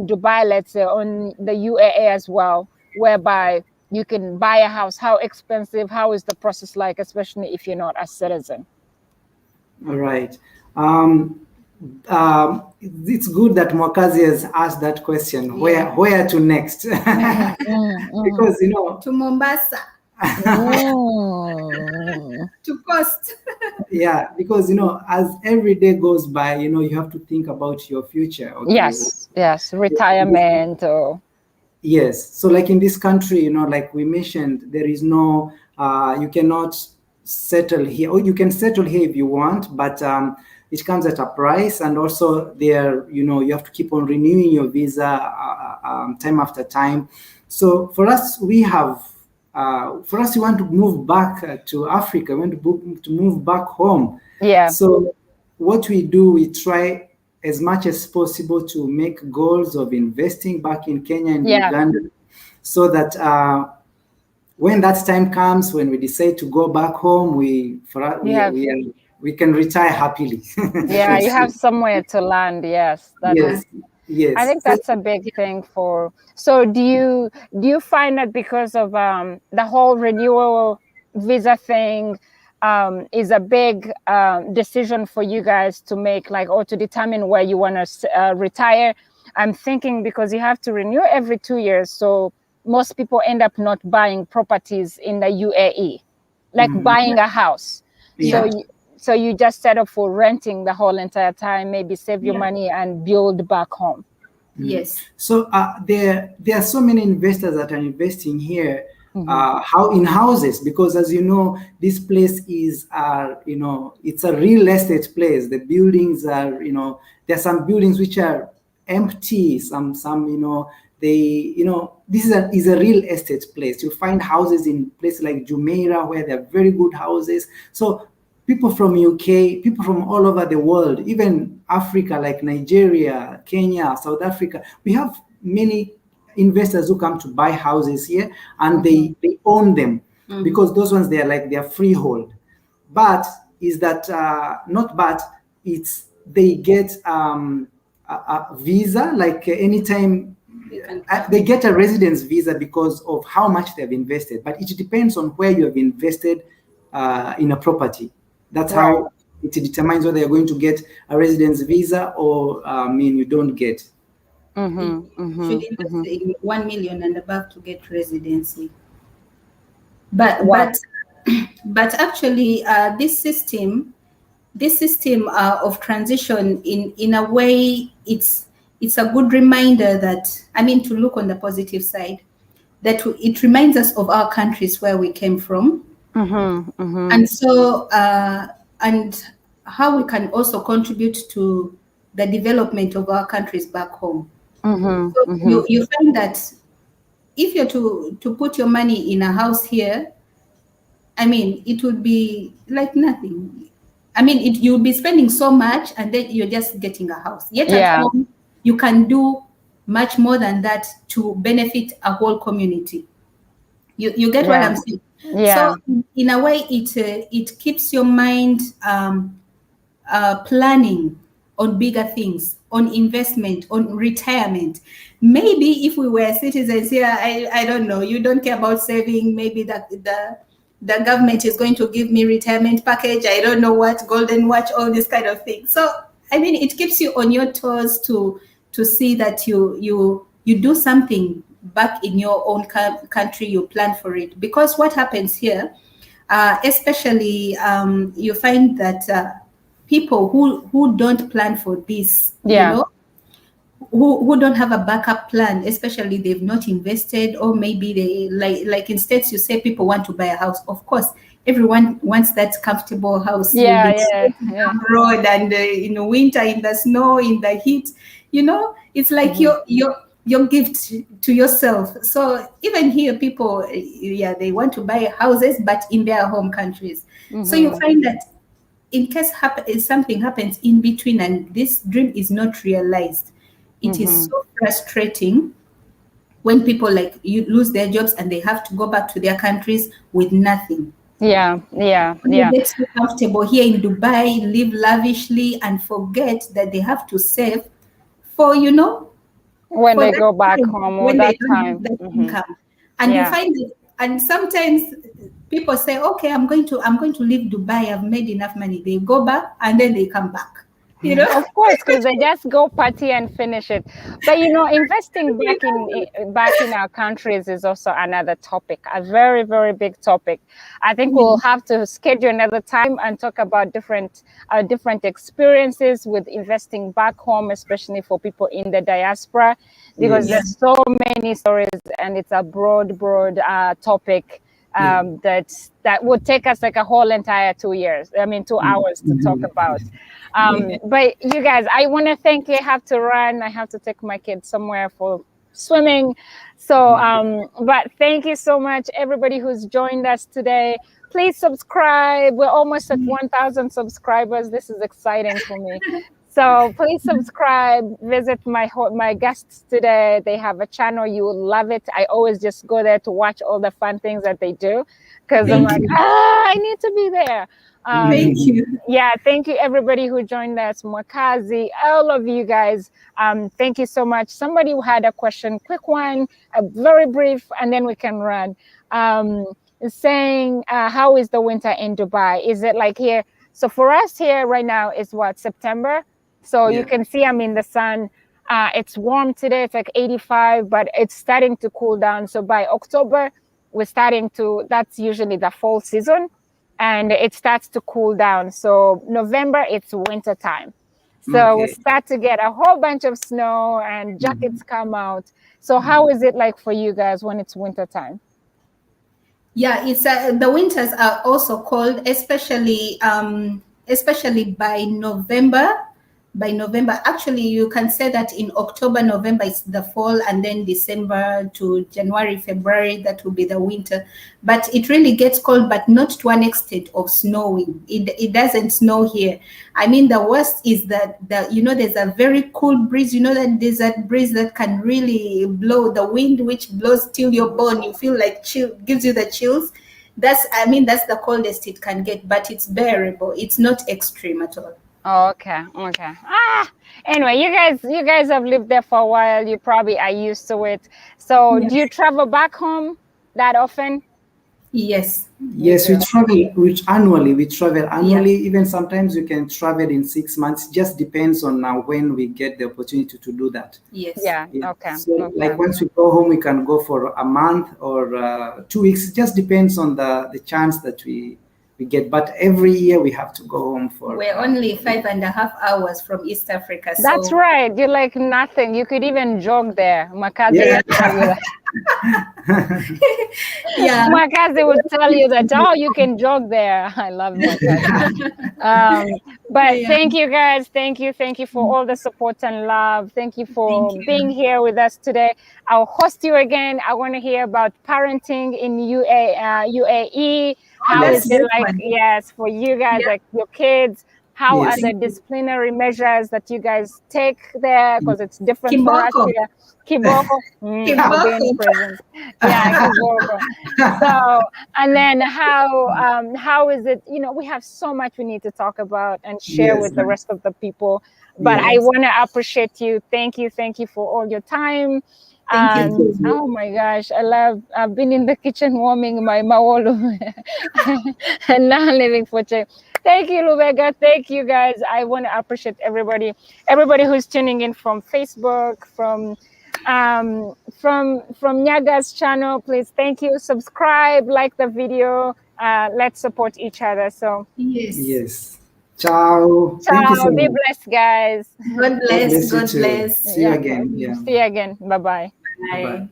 Dubai, let's say, on the UAE as well, whereby you can buy a house? How expensive? How is the process like, especially if you're not a citizen? All right. It's good that Mwakazi has asked that question. Yeah. Where to next? Because To Mombasa, Mm. to Coast. yeah, because as every day goes by, you have to think about your future. Okay. Yes, retirement or Yes. So like in this country, like we mentioned, there is no, you cannot settle here, or you can settle here if you want, but it comes at a price. And also there, you have to keep on renewing your visa time after time. So for us, we want to move back to Africa, we want to move back home. yeah. So what we do, we try as much as possible to make goals of investing back in Kenya and Yeah. Uganda, so that when that time comes, when we decide to go back home, we can retire happily. Yeah, you have somewhere to land. Yes, Yes, I yes. think that's a big thing for. So do you find that because of the whole renewal visa thing is a big decision for you guys to make, like, or to determine where you want to retire? I'm thinking because you have to renew every 2 years, so most people end up not buying properties in the UAE, like buying a house. Yeah. So you just set up for renting the whole entire time, maybe save your Yeah. money and build back home. Yes. So there are so many investors that are investing here, Mm-hmm. how in houses, because as you know, this place is it's a real estate place. The buildings are, there are some buildings which are empty. Some this is a real estate place. You find houses in places like Jumeirah where there are very good houses. So people from UK, people from all over the world, even Africa, like Nigeria, Kenya, South Africa, we have many investors who come to buy houses here, and they own them, because those ones, they're freehold. But is that not but it's they get a visa, like anytime they get a residence visa because of how much they have invested. But it depends on where you have invested in a property. That's how it determines whether you're going to get a residence visa or you don't get. Should invest in 1 million and above to get residency. But Wow. but actually, this system of transition, in a way, it's a good reminder that, to look on the positive side, that it reminds us of our countries where we came from, and so and how we can also contribute to the development of our countries back home. So you find that if you're to put your money in a house here, it would be like nothing. You'll be spending so much, and then you're just getting a house. Yet at home, you can do much more than that to benefit a whole community. You get what I'm saying? Yeah. So in a way, it keeps your mind planning on bigger things, on investment, on retirement. Maybe if we were citizens here, I don't know, you don't care about saving, maybe the government is going to give me retirement package, I don't know what, golden watch, all this kind of thing. So it keeps you on your toes to see that you do something back in your own country, you plan for it. Because what happens here, especially you find that people who don't plan for this, who don't have a backup plan, especially they've not invested, or maybe they like in states, you say people want to buy a house. Of course, everyone wants that comfortable house. Yeah. Down the road, and in the winter, in the snow, in the heat, it's like your gift to yourself. So even here, people, they want to buy houses, but in their home countries. So you find that in case something happens in between and this dream is not realized, It is so frustrating when people like you lose their jobs and they have to go back to their countries with nothing. Yeah. They get so comfortable here in Dubai, live lavishly, and forget that they have to save for, when for they that go back time home or when they that don't time. have that income. And you find it, and sometimes people say, okay, I'm going to leave Dubai, I've made enough money. They go back and then they come back. Of course, because they just go party and finish it. But investing back in our countries is also another topic, a very, very big topic. I think we'll have to schedule another time and talk about different experiences with investing back home, especially for people in the diaspora, because there's so many stories and it's a broad topic. That would take us like a whole entire 2 years. 2 hours to talk about. But you guys, I want to thank you. I have to run. I have to take my kids somewhere for swimming. So, but thank you so much, everybody who's joined us today. Please subscribe. We're almost at 1,000 subscribers. This is exciting for me. So please subscribe. Visit my guests today. They have a channel. You will love it. I always just go there to watch all the fun things that they do because I'm like, I need to be there. Thank you. Yeah, thank you everybody who joined us, Mwakazi, all of you guys. Thank you so much. Somebody who had a question, quick one, very brief, and then we can run. Saying, how is the winter in Dubai? Is it like here? So for us here right now is what, September? So you can see I'm in the sun. It's warm today. It's like 85, but it's starting to cool down. So by October, that's usually the fall season. And it starts to cool down. So November, it's winter time. So we start to get a whole bunch of snow and jackets come out. So how is it like for you guys when it's winter time? Yeah, it's the winters are also cold, especially by November. By November, actually, you can say that in October, November is the fall, and then December to January, February, that will be the winter. But it really gets cold, but not to an extent of snowing. It doesn't snow here. I mean, the worst is that there's a very cool breeze. That desert breeze that can really blow, the wind which blows till your bone. You feel like chill, gives you the chills. That's the coldest it can get, but it's bearable. It's not extreme at all. Oh, okay. Anyway, you guys have lived there for a while. You probably are used to it. So do you travel back home that often? Yes, we travel annually. Even sometimes we can travel in 6 months. It just depends on when we get the opportunity to do that. Okay. So like once we go home, we can go for a month or 2 weeks. It just depends on the chance that we get, but every year we have to go home for. We're only 5.5 hours from East Africa. So. That's right. You're like nothing. You could even jog there. Mwakazi will tell you that. Mwakazi will tell you that. Oh, you can jog there. I love Mwakazi. But thank you guys. Thank you for all the support and love. Thank you for being here with us today. I'll host you again. I want to hear about parenting in UAE. How is it like? Yes, for you guys, like your kids. How are the disciplinary measures that you guys take there? Because it's different for us here. Kiboko. I'll be in prison. Kiboko. So, and then how is it? We have so much we need to talk about and share with the rest of the people. But I want to appreciate you. Thank you for all your time. Oh my gosh, I've been in the kitchen warming my mawolo and now living for check. Thank you, Lubega. Thank you guys. I want to appreciate everybody who's tuning in from Facebook, from Nyaga's channel. Please, thank you. Subscribe, like the video. Let's support each other. So yes. Ciao. Thank you so much. Be blessed, guys. God bless. See you again. See you again. Bye-bye. Bye.